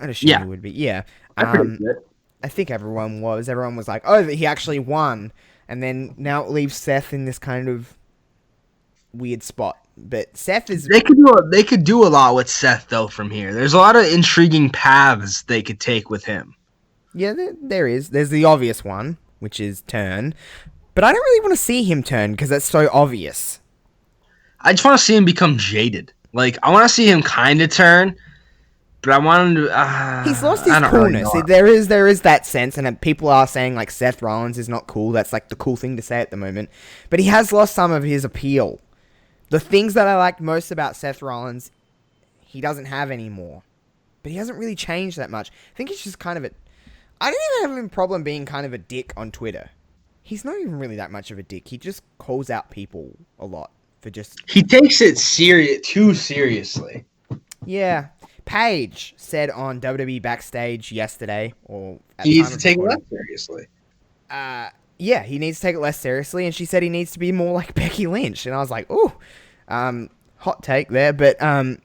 I'd assume you would be. Yeah. I think everyone was. Everyone was like, oh, he actually won. And then now it leaves Seth in this kind of weird spot. But Seth is... They could do a lot with Seth, though, from here. There's a lot of intriguing paths they could take with him. Yeah, there is. There's the obvious one, which is turn. But I don't really want to see him turn because that's so obvious. I just want to see him become jaded. Like, I want to see him kind of turn, but I want him to... He's lost his coolness. Really there is that sense, and people are saying, like, Seth Rollins is not cool. That's, like, the cool thing to say at the moment. But he has lost some of his appeal. The things that I liked most about Seth Rollins, he doesn't have anymore. But he hasn't really changed that much. I think he's just kind of a... I don't even have a problem being kind of a dick on Twitter. He's not even really that much of a dick. He just calls out people a lot for just... He takes it too seriously. Yeah. Paige said on WWE Backstage yesterday, or... He needs to take it less seriously. Yeah, he needs to take it less seriously, and she said he needs to be more like Becky Lynch. And I was like, ooh, hot take there, but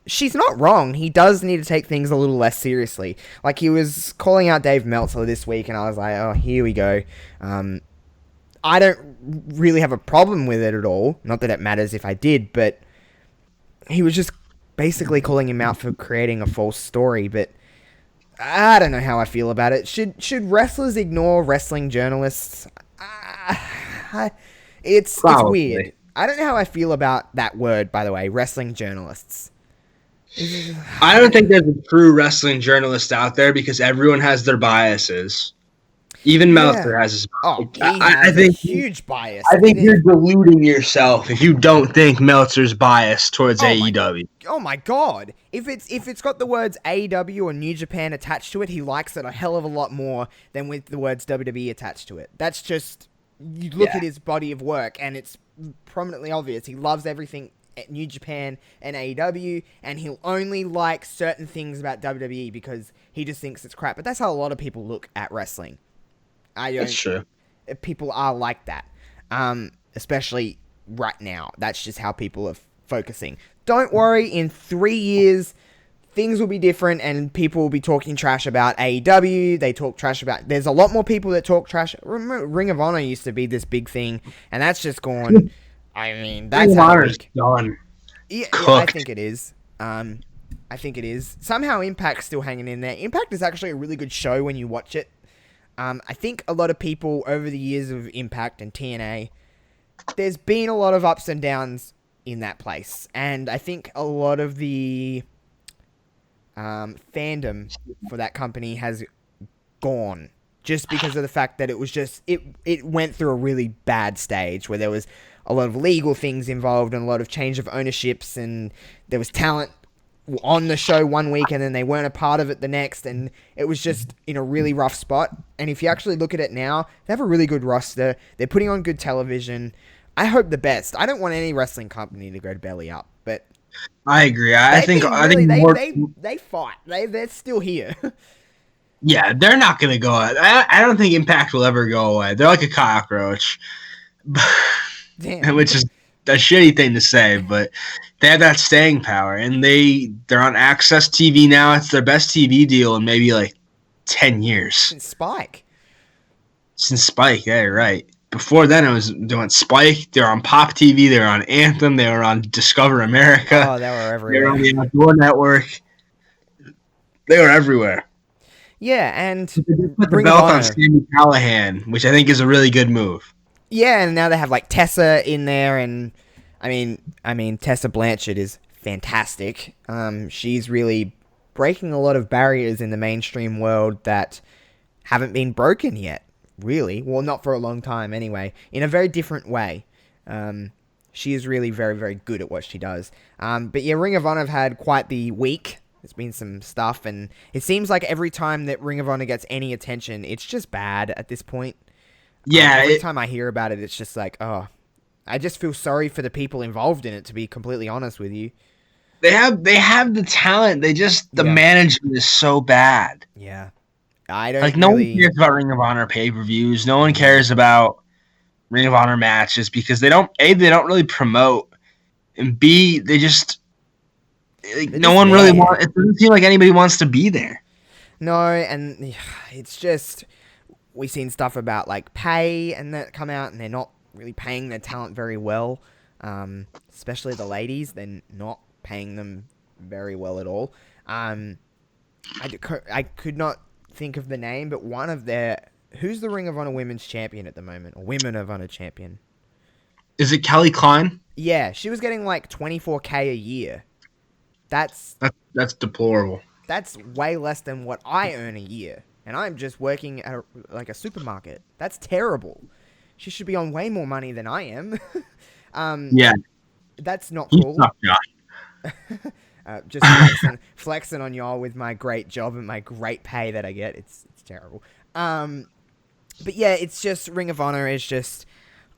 she's not wrong. He does need to take things a little less seriously. Like, he was calling out Dave Meltzer this week, and I was like, oh, here we go. I don't really have a problem with it at all. Not that it matters if I did, but he was just basically calling him out for creating a false story, but I don't know how I feel about it. Should wrestlers ignore wrestling journalists? It's weird. I don't know how I feel about that word, by the way, wrestling journalists. I don't think there's a true wrestling journalist out there because everyone has their biases. Even Meltzer has his bias. Oh, I think a huge bias. I think you're deluding yourself if you don't think Meltzer's biased towards AEW. Oh my god. If it's got the words AEW or New Japan attached to it, he likes it a hell of a lot more than with the words WWE attached to it. That's just... You look at his body of work, and it's prominently obvious. He loves everything at New Japan and AEW, and he'll only like certain things about WWE because he just thinks it's crap. But that's how a lot of people look at wrestling. That's true. People are like that, especially right now. That's just how people are focusing. Don't worry, in 3 years, things will be different, and people will be talking trash about AEW. They talk trash about... There's a lot more people that talk trash. Remember, Ring of Honor used to be this big thing, and that's just gone... I mean, that's Ring of Honor's done. Yeah, I think it is. I think it is. Somehow Impact's still hanging in there. Impact is actually a really good show when you watch it. I think a lot of people over the years of Impact and TNA, there's been a lot of ups and downs in that place. And I think a lot of the fandom for that company has gone just because of the fact that it was just, it went through a really bad stage where there was a lot of legal things involved and a lot of change of ownerships, and there was talent on the show one week and then they weren't a part of it the next, and it was just in a really rough spot. And if you actually look at it now, they have a really good roster. They're putting on good television. I hope the best. I don't want any wrestling company to go to belly up, but I agree. I think they fight. They're still here. Yeah, they're not going to go. I don't think Impact will ever go away. They're like a cockroach. Damn. Which is a shitty thing to say, but they have that staying power, and they're on Access TV now. It's their best TV deal in maybe like 10 years. Since Spike, yeah, you're right. Before then, it was doing Spike. They were on Pop TV. They were on Anthem. They were on Discover America. Oh, they were everywhere. They were on the Outdoor Network. They were everywhere. Yeah, and put the belt on Sami Callihan, which I think is a really good move. Yeah, and now they have like Tessa in there, and I mean Tessa Blanchard is fantastic. She's really breaking a lot of barriers in the mainstream world that haven't been broken yet. Really, well, not for a long time anyway. In a very different way. She is really very, very good at what she does. But yeah, Ring of Honor have had quite the week. There's been some stuff, and it seems like every time that Ring of Honor gets any attention, it's just bad at this point. Yeah. Every time I hear about it, it's just like, oh, I just feel sorry for the people involved in it, to be completely honest with you. They have the talent. The management is so bad. Yeah. I don't like, no one cares about Ring of Honor pay-per-views. No one cares about Ring of Honor matches because they don't really promote, and B, they just... no one really wants... It doesn't seem like anybody wants to be there. No, and it's just... We've seen stuff about, like, pay and that come out, and they're not really paying their talent very well. especially the ladies. They're not paying them very well at all. I could not think of the name, but one of their... Who's the Ring of Honor Women's Champion at the moment? Or Women of Honor Champion? Is it Kelly Klein? Yeah, she was getting like $24K a year. That's deplorable. That's way less than what I earn a year. And I'm just working at a supermarket. That's terrible. She should be on way more money than I am. Yeah. That's not You cool. suck, Josh. Just flexing on y'all with my great job and my great pay that I get. It's terrible. But yeah, it's just Ring of Honor is just...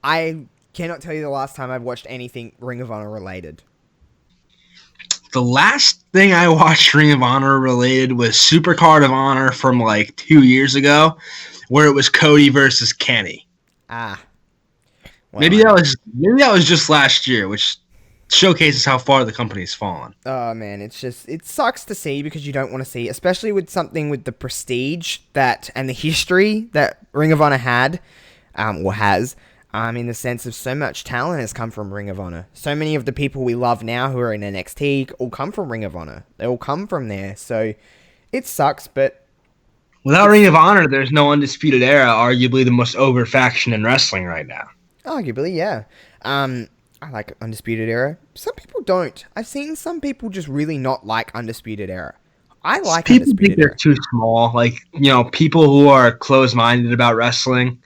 I cannot tell you the last time I've watched anything Ring of Honor related. The last thing I watched Ring of Honor related was Supercard of Honor from like 2 years ago, where it was Cody versus Kenny. Well, maybe that was just last year, which showcases how far the company's fallen. Oh man, it sucks to see because you don't want to see, especially with something with the prestige and the history that Ring of Honor had, or has. In the sense of so much talent has come from Ring of Honor. So many of the people we love now who are in NXT all come from Ring of Honor. They all come from there. So it sucks, but... Without Ring of Honor, there's no Undisputed Era, arguably the most over faction in wrestling right now. Arguably, yeah. I like Undisputed Era. Some people don't. I've seen some people just really not like Undisputed Era. I like people Undisputed think they're Era. too small. Like, people who are closed-minded about wrestling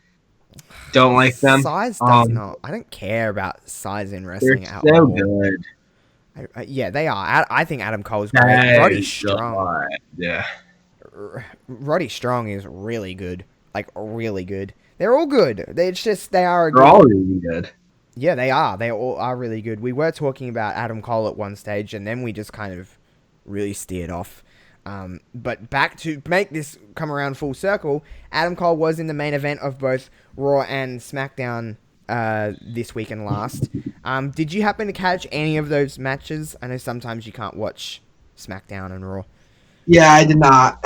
don't like them. Size does not. I don't care about size in wrestling They're at so all. good. Yeah, they are. I think Adam Cole's great. Roddy Strong. Yeah. Roddy Strong is really good. Like, really good. They're all good. They're all really good. Yeah, they are. They all are really good. We were talking about Adam Cole at one stage, and then we just kind of really steered off. But back to make this come around full circle, Adam Cole was in the main event of both Raw and SmackDown this week and last. Did you happen to catch any of those matches? I know sometimes you can't watch SmackDown and Raw. Yeah, I did not.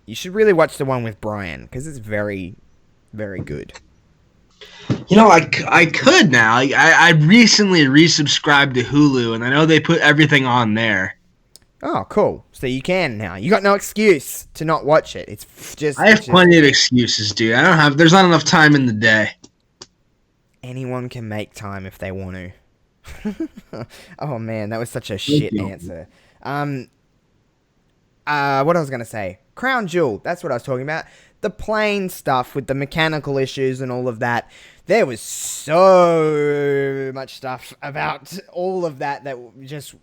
You should really watch the one with Bryan, because it's very, very good. I could now. I recently resubscribed to Hulu, and I know they put everything on there. Oh, cool. So you can now. You got no excuse to not watch it. I have plenty of excuses, dude. There's not enough time in the day. Anyone can make time if they want to. Oh man, that was such a shit answer. What I was going to say. Crown Jewel, that's what I was talking about. The plane stuff with the mechanical issues and all of that. There was so much stuff about all of that just...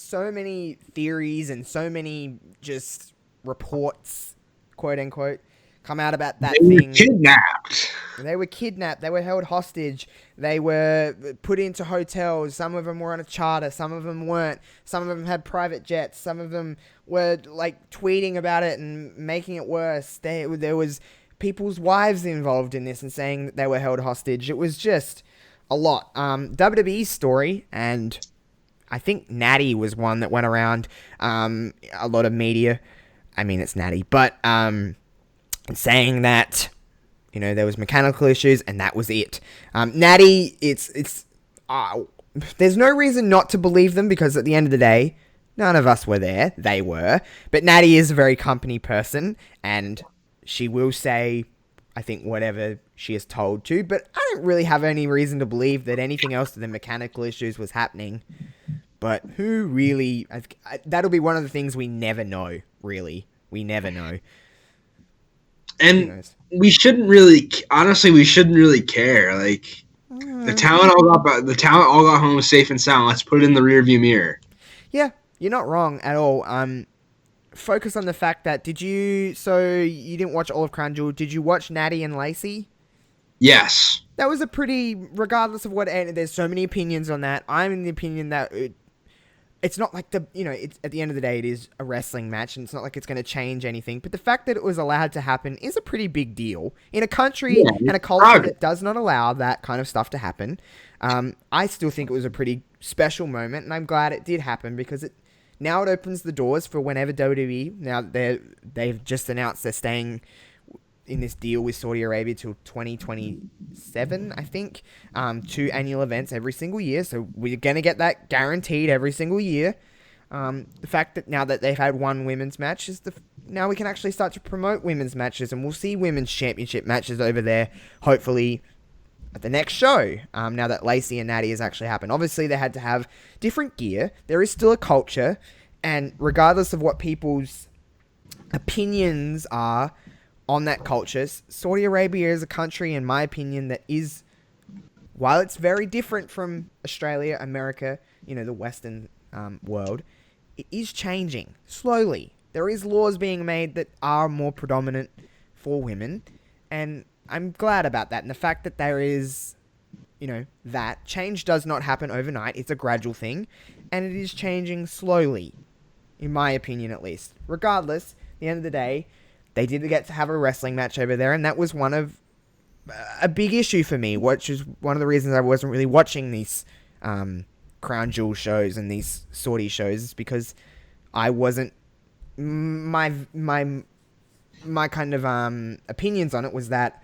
So many theories and so many just reports, quote unquote, come out about that thing. They were kidnapped. They were kidnapped. They were held hostage. They were put into hotels. Some of them were on a charter. Some of them weren't. Some of them had private jets. Some of them were like tweeting about it and making it worse. There was people's wives involved in this and saying that they were held hostage. It was just a lot. WWE's story, and I think Natty was one that went around a lot of media. I mean, it's Natty, but saying that, there was mechanical issues and that was it. Natty, there's no reason not to believe them because at the end of the day, none of us were there. They were. But Natty is a very company person and she will say, I think, whatever she is told to. But I don't really have any reason to believe that anything else than mechanical issues was happening. But who really... that'll be one of the things we never know, really. We never know. And we shouldn't really... Honestly, we shouldn't really care. Like, the talent all got home safe and sound. Let's put it in the rearview mirror. Yeah, you're not wrong at all. Focus on the fact that... So, you didn't watch all of Crown Jewel. Did you watch Natty and Lacey? Yes. That was a pretty... Regardless of what... There's so many opinions on that. I'm in the opinion that... It's not like it's at the end of the day, it is a wrestling match, and it's not like it's going to change anything. But the fact that it was allowed to happen is a pretty big deal in a country and a culture that does not allow that kind of stuff to happen. I still think it was a pretty special moment, and I'm glad it did happen because now it opens the doors for whenever WWE. Now they've just announced they're staying in this deal with Saudi Arabia till 2027, I think. 2 annual events every single year, so we're gonna get that guaranteed every single year. The fact that now that they've had one women's match is now we can actually start to promote women's matches, and we'll see women's championship matches over there, hopefully at the next show, now that Lacey and Natty has actually happened. Obviously, they had to have different gear. There is still a culture, and regardless of what people's opinions are on that culture, Saudi Arabia is a country, in my opinion, that is, while it's very different from Australia, America, the Western world, it is changing slowly. There is laws being made that are more predominant for women, and I'm glad about that. And the fact that there is, that change does not happen overnight. It's a gradual thing, and it is changing slowly, in my opinion at least. Regardless, at the end of the day, they did get to have a wrestling match over there, and that was a big issue for me, which is one of the reasons I wasn't really watching these Crown Jewel shows and these Saudi shows, is because I wasn't, my kind of opinions on it was that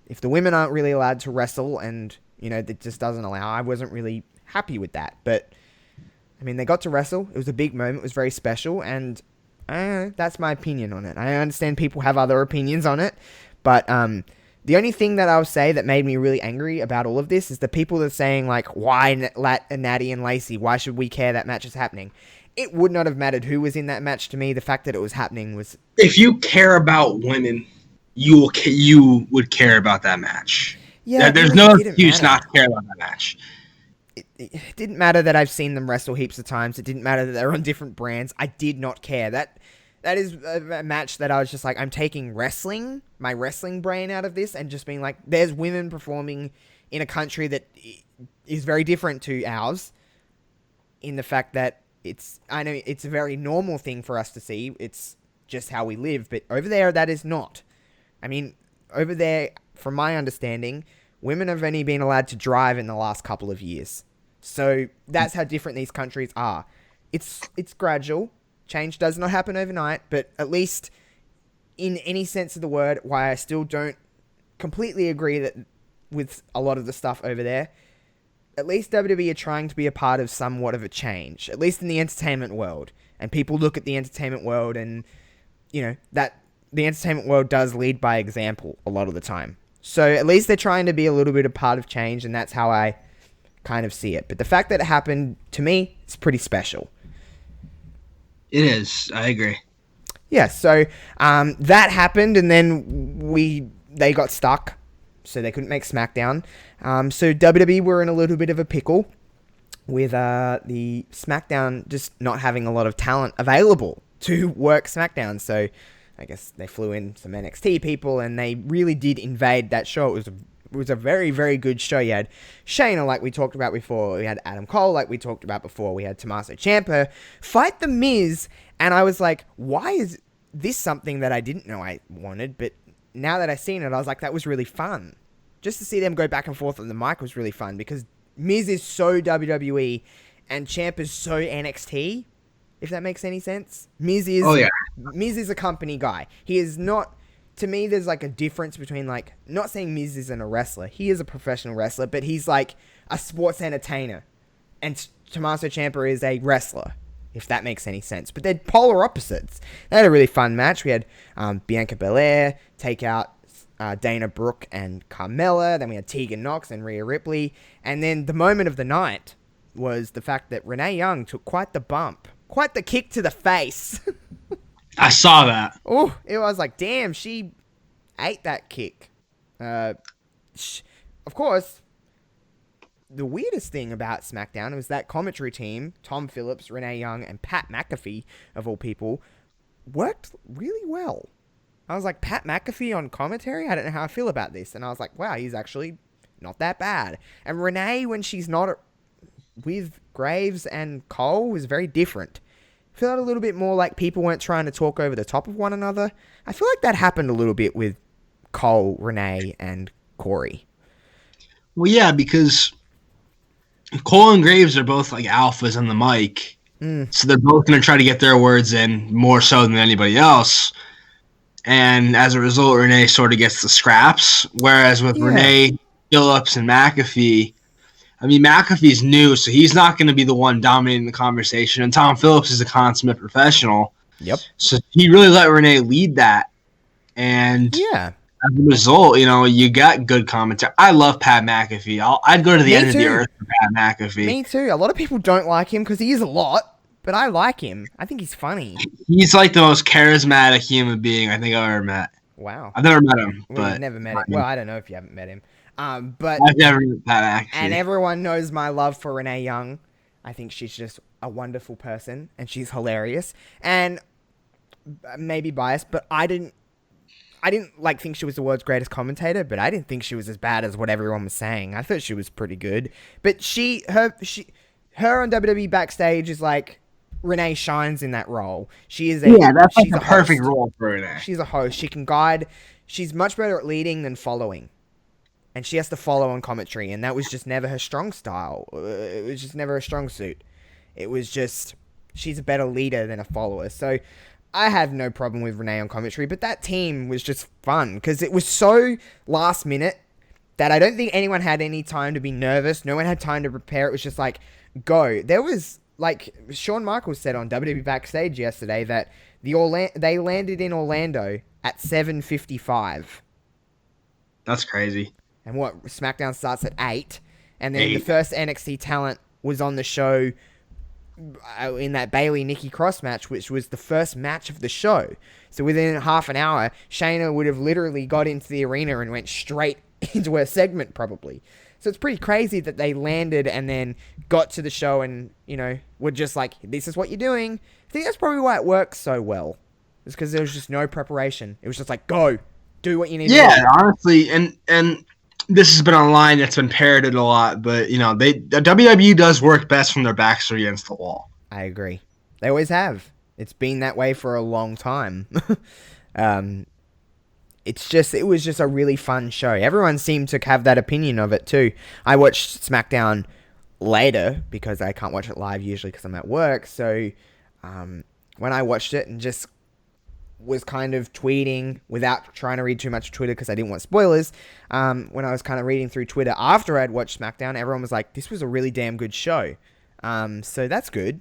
if the women aren't really allowed to wrestle, and that just doesn't allow, I wasn't really happy with that. But I mean, they got to wrestle. It was a big moment. It was very special, and that's my opinion on it. I understand people have other opinions on it, but the only thing that I'll say that made me really angry about all of this is the people that are saying, like, why Natty and Lacey? Why should we care that match is happening? It would not have mattered who was in that match to me. The fact that it was happening was... If you care about women, you would care about that match. Yeah, there's no excuse not to care about that match. It didn't matter that I've seen them wrestle heaps of times. It didn't matter that they're on different brands. I did not care. That is a match that I was just like, I'm taking my wrestling brain out of this, and just being like, there's women performing in a country that is very different to ours, in the fact that I know it's a very normal thing for us to see. It's just how we live. But over there, that is not. I mean, over there, from my understanding, women have only been allowed to drive in the last couple of years. So that's how different these countries are. It's gradual. Change does not happen overnight, but at least in any sense of the word, why I still don't completely agree that with a lot of the stuff over there, at least WWE are trying to be a part of somewhat of a change, at least in the entertainment world. And people look at the entertainment world, and that the entertainment world does lead by example a lot of the time. So at least they're trying to be a little bit a part of change, and that's how I kind of see it. But the fact that it happened, to me, it's pretty special. It is. I agree. Yeah, so that happened, and then they got stuck, so they couldn't make SmackDown. So WWE were in a little bit of a pickle with the SmackDown just not having a lot of talent available to work SmackDown. So I guess they flew in some NXT people, and they really did invade that show. It was a very, very good show. You had Shayna, like we talked about before. We had Adam Cole, like we talked about before. We had Tommaso Ciampa fight The Miz, and I was like, why is this something that I didn't know I wanted? But now that I've seen it, I was like, that was really fun. Just to see them go back and forth on the mic was really fun, because Miz is so WWE, and Ciampa is so NXT, if that makes any sense. Miz is a company guy. He is not... To me, there's like a difference between, like, not saying Miz isn't a wrestler. He is a professional wrestler, but he's like a sports entertainer. And Tommaso Ciampa is a wrestler, if that makes any sense. But they're polar opposites. They had a really fun match. We had Bianca Belair take out Dana Brooke and Carmella. Then we had Tegan Nox and Rhea Ripley. And then the moment of the night was the fact that Renee Young took quite the bump. Quite the kick to the face. I saw that. Oh, it was like, damn, she ate that kick. Of course, the weirdest thing about SmackDown was that commentary team, Tom Phillips, Renee Young, and Pat McAfee, of all people, worked really well. I was like, Pat McAfee on commentary? I don't know how I feel about this. And I was like, wow, he's actually not that bad. And Renee, when she's not with Graves and Cole, was very different. Felt a little bit more like people weren't trying to talk over the top of one another. I feel like that happened a little bit with Cole, Renee, and Corey. Well, yeah, because Cole and Graves are both like alphas on the mic. So they're both going to try to get their words in more so than anybody else. and as a result, Renee sort of gets the scraps. Whereas with Renee, Phillips, and McAfee, I mean, McAfee's new, so he's not going to be the one dominating the conversation. And Tom Phillips is a consummate professional. Yep. So he really let Renee lead that. And as a result, you got good commentary. I love Pat McAfee. I'd go to the end of the earth for Pat McAfee. Me too. A lot of people don't like him because he is a lot. But I like him. I think he's funny. He's like the most charismatic human being I think I've ever met. Wow. I've never met him. We've never met him. Well, I don't know if you haven't met him. But I've never met Pat, actually. And everyone knows my love for Renee Young. I think she's just a wonderful person, and she's hilarious. And maybe biased, but I didn't think she was the world's greatest commentator, but I didn't think she was as bad as what everyone was saying. I thought she was pretty good. But her on WWE Backstage is like, Renee shines in that role. She's like a perfect role for Renee. She's a host. She can guide. She's much better at leading than following. And she has to follow on commentary, and that was just never her strong style. It was just never a strong suit. It was just, she's a better leader than a follower. So I have no problem with Renee on commentary, but that team was just fun because it was so last minute that I don't think anyone had any time to be nervous. No one had time to prepare. It was just like, go. There was, like Shawn Michaels said on WWE Backstage yesterday, that they landed in Orlando at 7:55. That's crazy. And what, SmackDown starts at 8, and then the first NXT talent was on the show in that Bayley-Nikki Cross match, which was the first match of the show. So within half an hour, Shayna would have literally got into the arena and went straight into her segment, probably. So it's pretty crazy that they landed and then got to the show and, were just like, this is what you're doing. I think that's probably why it works so well. It's because there was just no preparation. It was just like, go, do what you need to do. Yeah, honestly, and this has been online, it's been parroted a lot, but, WWE does work best when their backs are against the wall. I agree. They always have. It's been that way for a long time. It was just a really fun show. Everyone seemed to have that opinion of it too. I watched SmackDown later because I can't watch it live usually because I'm at work. So when I watched it and just was kind of tweeting without trying to read too much Twitter because I didn't want spoilers, when I was kind of reading through Twitter after I'd watched SmackDown, everyone was like, this was a really damn good show. So that's good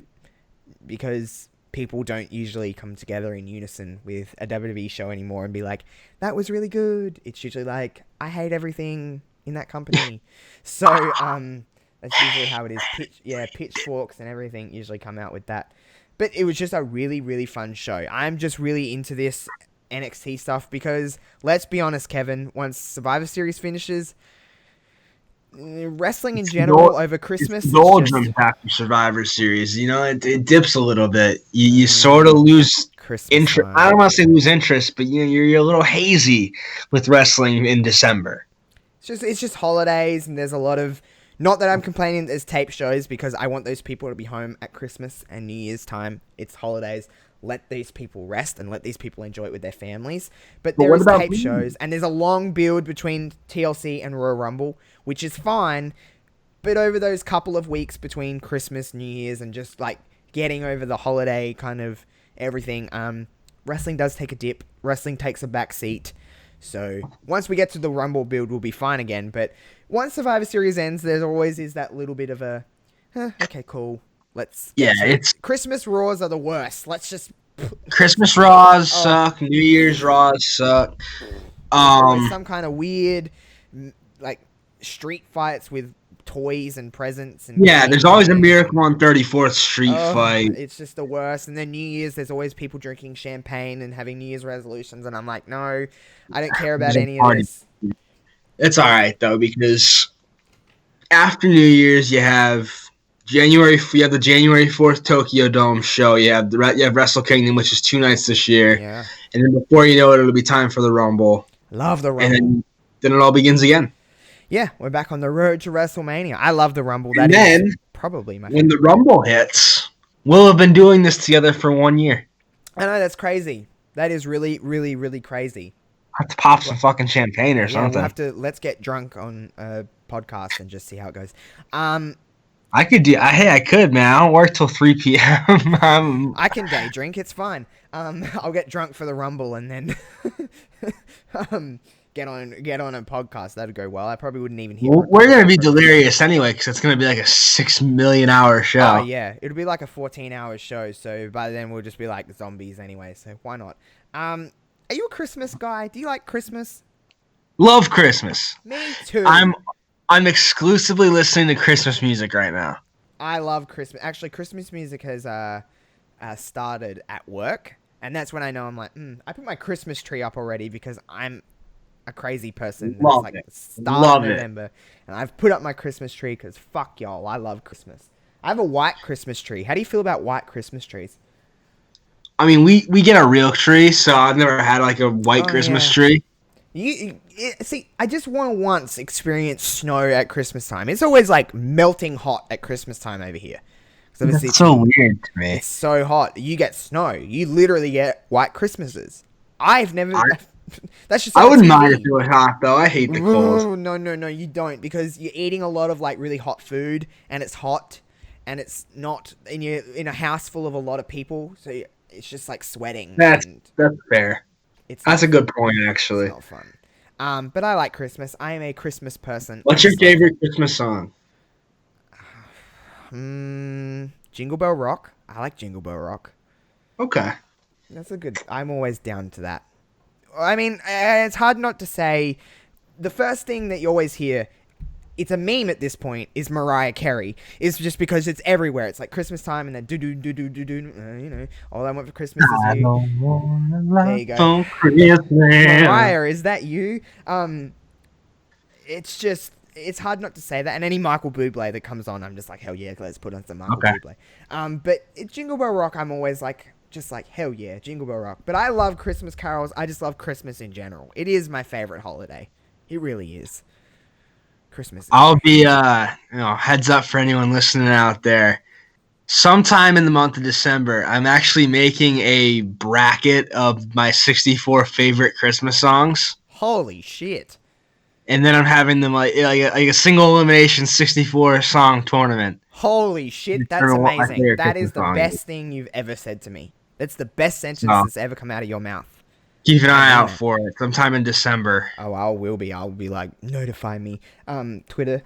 because people don't usually come together in unison with a WWE show anymore and be like, that was really good. It's usually like, I hate everything in that company. So that's usually how it is. Pitchforks and everything usually come out with that. But it was just a really, really fun show. I'm just really into this NXT stuff because, let's be honest, Kevin, once Survivor Series finishes, wrestling in general over Christmas. It's doldrums after Survivor Series. It dips a little bit. You sort of lose interest. I don't want to say lose interest, but you're a little hazy with wrestling in December. It's just holidays, and there's a lot of. Not that I'm complaining there's tape shows because I want those people to be home at Christmas and New Year's time. It's holidays. Let these people rest and let these people enjoy it with their families. But there is tape shows, and there's a long build between TLC and Royal Rumble, which is fine. But over those couple of weeks between Christmas, New Year's, and just like getting over the holiday kind of everything, wrestling does take a dip. Wrestling takes a back seat. So once we get to the Rumble build, we'll be fine again. But once Survivor Series ends, there always is that little bit of a, okay, cool. It's Christmas Raws are the worst. Let's just Christmas Raws suck. New Year's Raws suck. Some kind of weird, like street fights with toys and presents and there's always a Miracle on 34th Street fight. It's just the worst. And then New Year's, there's always people drinking champagne and having New Year's resolutions, and I'm like, no, I don't care about any of this. It's all right though, because after New Year's you have the January 4th Tokyo Dome show. You have Wrestle Kingdom, which is 2 nights this year, and then before you know it, it'll be time for the Rumble. Love the Rumble, and then it all begins again. Yeah, we're back on the road to WrestleMania. I love the Rumble. That is probably my favorite. When the Rumble hits, we'll have been doing this together for 1 year. I know, that's crazy. That is really, really, really crazy. Have to pop some fucking champagne or something. Let's get drunk on a podcast and just see how it goes. I I could, man. I don't work till 3 p.m. I can day drink. It's fine. I'll get drunk for the Rumble and then get on a podcast. That'd go well. I probably wouldn't even hear. We're gonna be delirious anyway, because it's gonna be like a 6 million hour show. Oh yeah, it'll be like a 14-hour show. So by then we'll just be like zombies anyway. So why not? Are you a Christmas guy? Do you like Christmas? Love Christmas. Me too. I'm exclusively listening to Christmas music right now. I love Christmas. Actually, Christmas music has started at work, and that's when I know I'm like, I put my Christmas tree up already because I'm a crazy person. Love it's like it. Start Love of it. November, and I've put up my Christmas tree because fuck y'all, I love Christmas. I have a white Christmas tree. How do you feel about white Christmas trees? I mean, we get a real tree, so I've never had like a white Christmas tree. See, I just want to once experience snow at Christmas time. It's always like melting hot at Christmas time over here. That's so weird to me. It's so hot. You get snow. You literally get white Christmases. I've never. That's just. I wouldn't mind if it was hot though. I hate the cold. Oh, no, you don't, because you're eating a lot of like really hot food, and it's hot, and it's not, and you're in a house full of a lot of people, so it's just like sweating. That's fair. That's a good point, actually. It's not fun. But I like Christmas. I am a Christmas person. What's your favorite Christmas song? Jingle Bell Rock. I like Jingle Bell Rock. Okay. That's a good... I'm always down to that. I mean, it's hard not to say... The first thing that you always hear... It's a meme at this point, is Mariah Carey. It's just because it's everywhere. It's like Christmas time and then do-do-do-do-do-do, all I want for Christmas is you. There you go. Mariah, is that you? It's just, it's hard not to say that. And any Michael Bublé that comes on, I'm just like, hell yeah, let's put on some Michael Bublé. But Jingle Bell Rock, I'm always like, just like, hell yeah, Jingle Bell Rock. But I love Christmas carols. I just love Christmas in general. It is my favorite holiday. It really is. Christmas. I'll be, heads up for anyone listening out there. Sometime in the month of December, I'm actually making a bracket of my 64 favorite Christmas songs. Holy shit. And then I'm having them like a single elimination 64 song tournament. Holy shit, that's amazing. That is the best thing you've ever said to me. That's the best sentence that's ever come out of your mouth. Keep an eye out for it sometime in December. Oh, I'll be like, notify me. Twitter.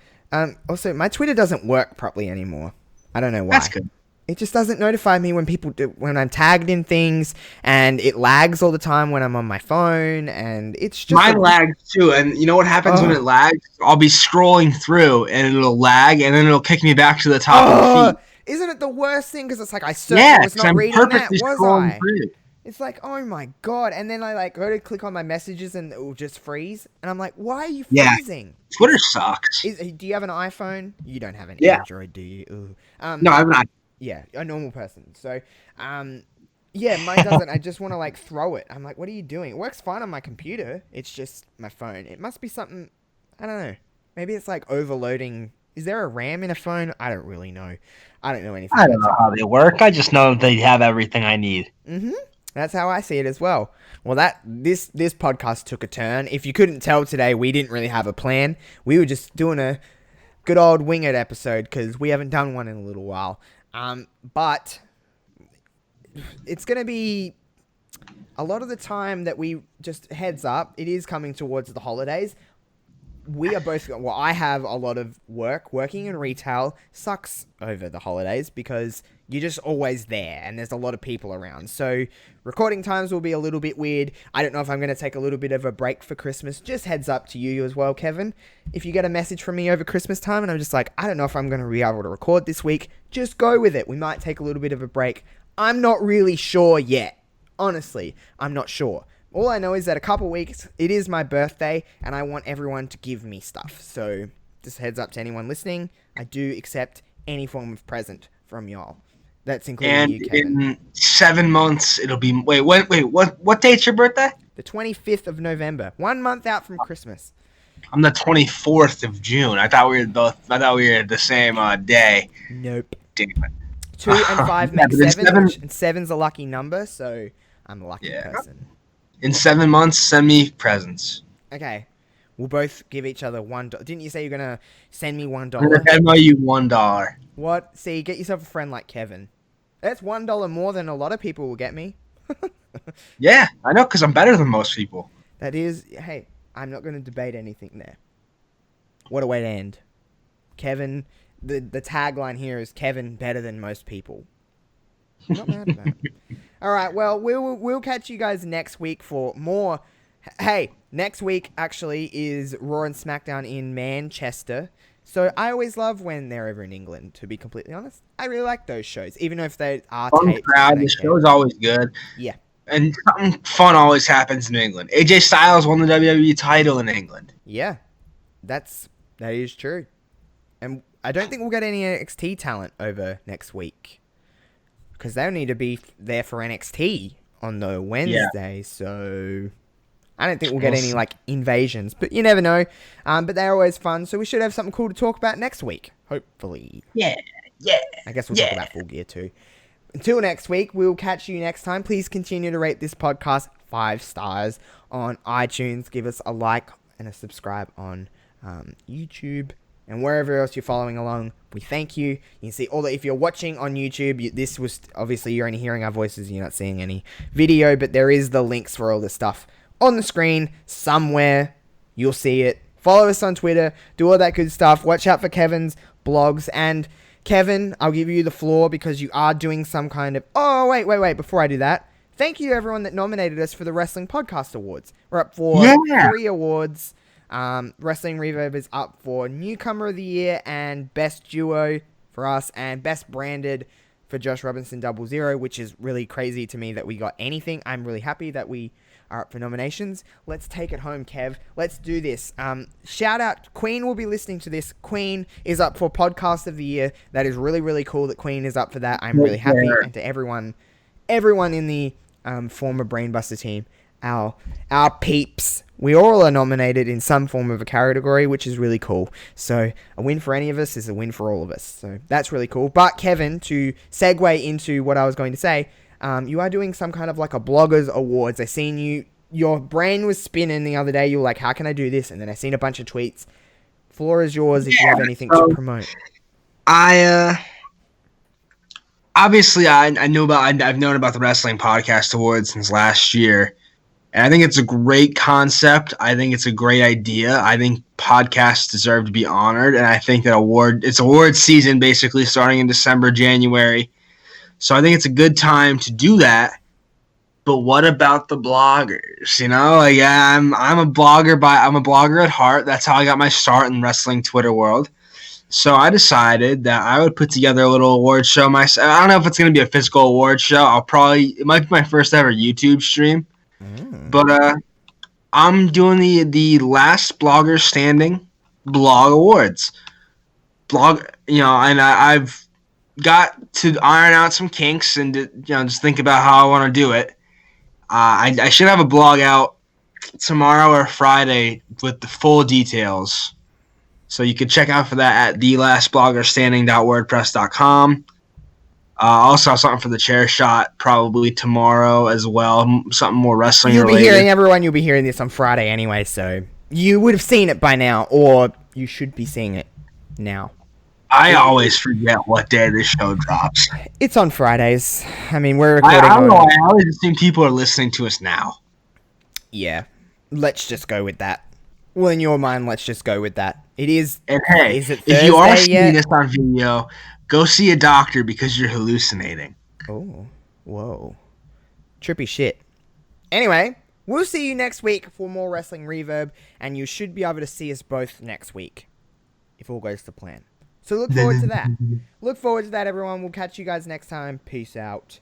Also, my Twitter doesn't work properly anymore. I don't know why. That's good. It just doesn't notify me when I'm tagged in things, and it lags all the time when I'm on my phone, and it's just... Mine lags too, and you know what happens when it lags? I'll be scrolling through, and it'll lag, and then it'll kick me back to the top of the feed. Isn't it the worst thing? Because it's like, I certainly was not reading that, was I? Through. It's like, oh my god. And then I like go to click on my messages and it will just freeze. And I'm like, why are you freezing? Yeah. Twitter sucks. Do you have an iPhone? You don't have an Android, do you? Ooh. No, I'm not. Yeah, a normal person. So, yeah, mine doesn't. I just want to like throw it. I'm like, what are you doing? It works fine on my computer. It's just my phone. It must be something, I don't know. Maybe it's like overloading. Is there a RAM in a phone? I don't really know. I don't know anything. I don't know how they work. I just know they have everything I need. Mm-hmm. That's how I see it as well. Well, this podcast took a turn. If you couldn't tell today, we didn't really have a plan. We were just doing a good old wing it episode because we haven't done one in a little while. But it's going to be a lot of the time that we just heads up. It is coming towards the holidays. We are both, well, I have a lot of working in retail sucks over the holidays because you're just always there and there's a lot of people around. So recording times will be a little bit weird. I don't know if I'm going to take a little bit of a break for Christmas. Just heads up to you as well, Kevin. If you get a message from me over Christmas time and I'm just like, I don't know if I'm going to be able to record this week, just go with it. We might take a little bit of a break. I'm not really sure yet. Honestly, I'm not sure. All I know is that a couple weeks, it is my birthday, and I want everyone to give me stuff. So, just heads up to anyone listening, I do accept any form of present from y'all. That's including you, Kevin. In 7 months, it'll be... Wait, what date's your birthday? The 25th of November. 1 month out from Christmas. I'm the 24th of June. I thought we were the same day. Nope. Damn it. 2 and 5 make 7, and 7's a lucky number, so I'm a lucky person. In 7 months, send me presents. Okay. We'll both give each other $1. Didn't you say you're gonna send me $1? I'm gonna Venmo you $1. What? See, get yourself a friend like Kevin. That's $1 more than a lot of people will get me. Yeah, I know, because I'm better than most people. That is, hey, I'm not going to debate anything there. What a way to end. Kevin, the tagline here is Kevin better than most people. I'm not mad at that. All right, well, we'll catch you guys next week for more. Hey, next week actually is Raw and SmackDown in Manchester. So I always love when they're over in England, to be completely honest. I really like those shows, even if they are Fun taped. crowd. The show's always good. Yeah. And something fun always happens in England. AJ Styles won the WWE title in England. Yeah. That is true. And I don't think we'll get any NXT talent over next week. Because they'll need to be there for NXT on the Wednesday, yeah. So I don't think we'll get any, invasions. But you never know. But they're always fun, so we should have something cool to talk about next week. Hopefully. Yeah. I guess we'll talk about Full Gear too. Until next week, we'll catch you next time. Please continue to rate this podcast 5 stars on iTunes. Give us a like and a subscribe on YouTube. And wherever else you're following along, we thank you. You can see all that. If you're watching on YouTube, this was obviously you're only hearing our voices. You're not seeing any video, but there is the links for all the stuff on the screen somewhere. You'll see it. Follow us on Twitter. Do all that good stuff. Watch out for Kevin's blogs. And Kevin, I'll give you the floor because you are doing some kind of... Oh, wait. Before I do that, thank you to everyone that nominated us for the Wrestling Podcast Awards. We're up for 3 awards. Wrestling Reverb is up for Newcomer of the Year and Best Duo for us and Best Branded for Josh Robinson 00, which is really crazy to me that we got anything. I'm really happy that we are up for nominations. Let's take it home, Kev. Let's do this. Shout out, Queen will be listening to this. Queen is up for Podcast of the Year. That is really, really cool that Queen is up for that. I'm really happy. And to everyone in the former Brainbuster team, our peeps, we all are nominated in some form of a category, which is really cool. So a win for any of us is a win for all of us. So that's really cool. But Kevin, to segue into what I was going to say, you are doing some kind of like a bloggers awards. I seen your brain was spinning the other day. You were like, how can I do this? And then I seen a bunch of tweets. Floor is yours if you have anything to promote. Obviously I've known about the Wrestling Podcast Awards since last year. And I think it's a great concept. I think it's a great idea. I think podcasts deserve to be honored. And I think that it's award season basically starting in December, January. So I think it's a good time to do that. But what about the bloggers? You know, I'm a blogger at heart. That's how I got my start in wrestling Twitter world. So I decided that I would put together a little award show myself. I don't know if it's going to be a physical award show. It might be my first ever YouTube stream. But I'm doing the last blogger standing blog awards. And I've got to iron out some kinks and just think about how I want to do it. I should have a blog out tomorrow or Friday with the full details. So you can check out for that at thelastbloggerstanding.wordpress.com. Also have something for the chair shot probably tomorrow as well. Something more wrestling related. You'll be hearing this on Friday anyway, so you would have seen it by now, or you should be seeing it now. I always forget what day this show drops. It's on Fridays. I mean, we're recording. I don't know. I always assume people are listening to us now. Yeah, let's just go with that. Well, in your mind, let's just go with that. It is. And hey, is it Thursday if you are seeing this on video, go see a doctor because you're hallucinating. Oh, whoa. Trippy shit. Anyway, we'll see you next week for more Wrestling Reverb, and you should be able to see us both next week, if all goes to plan. So look forward to that. Look forward to that, everyone. We'll catch you guys next time. Peace out.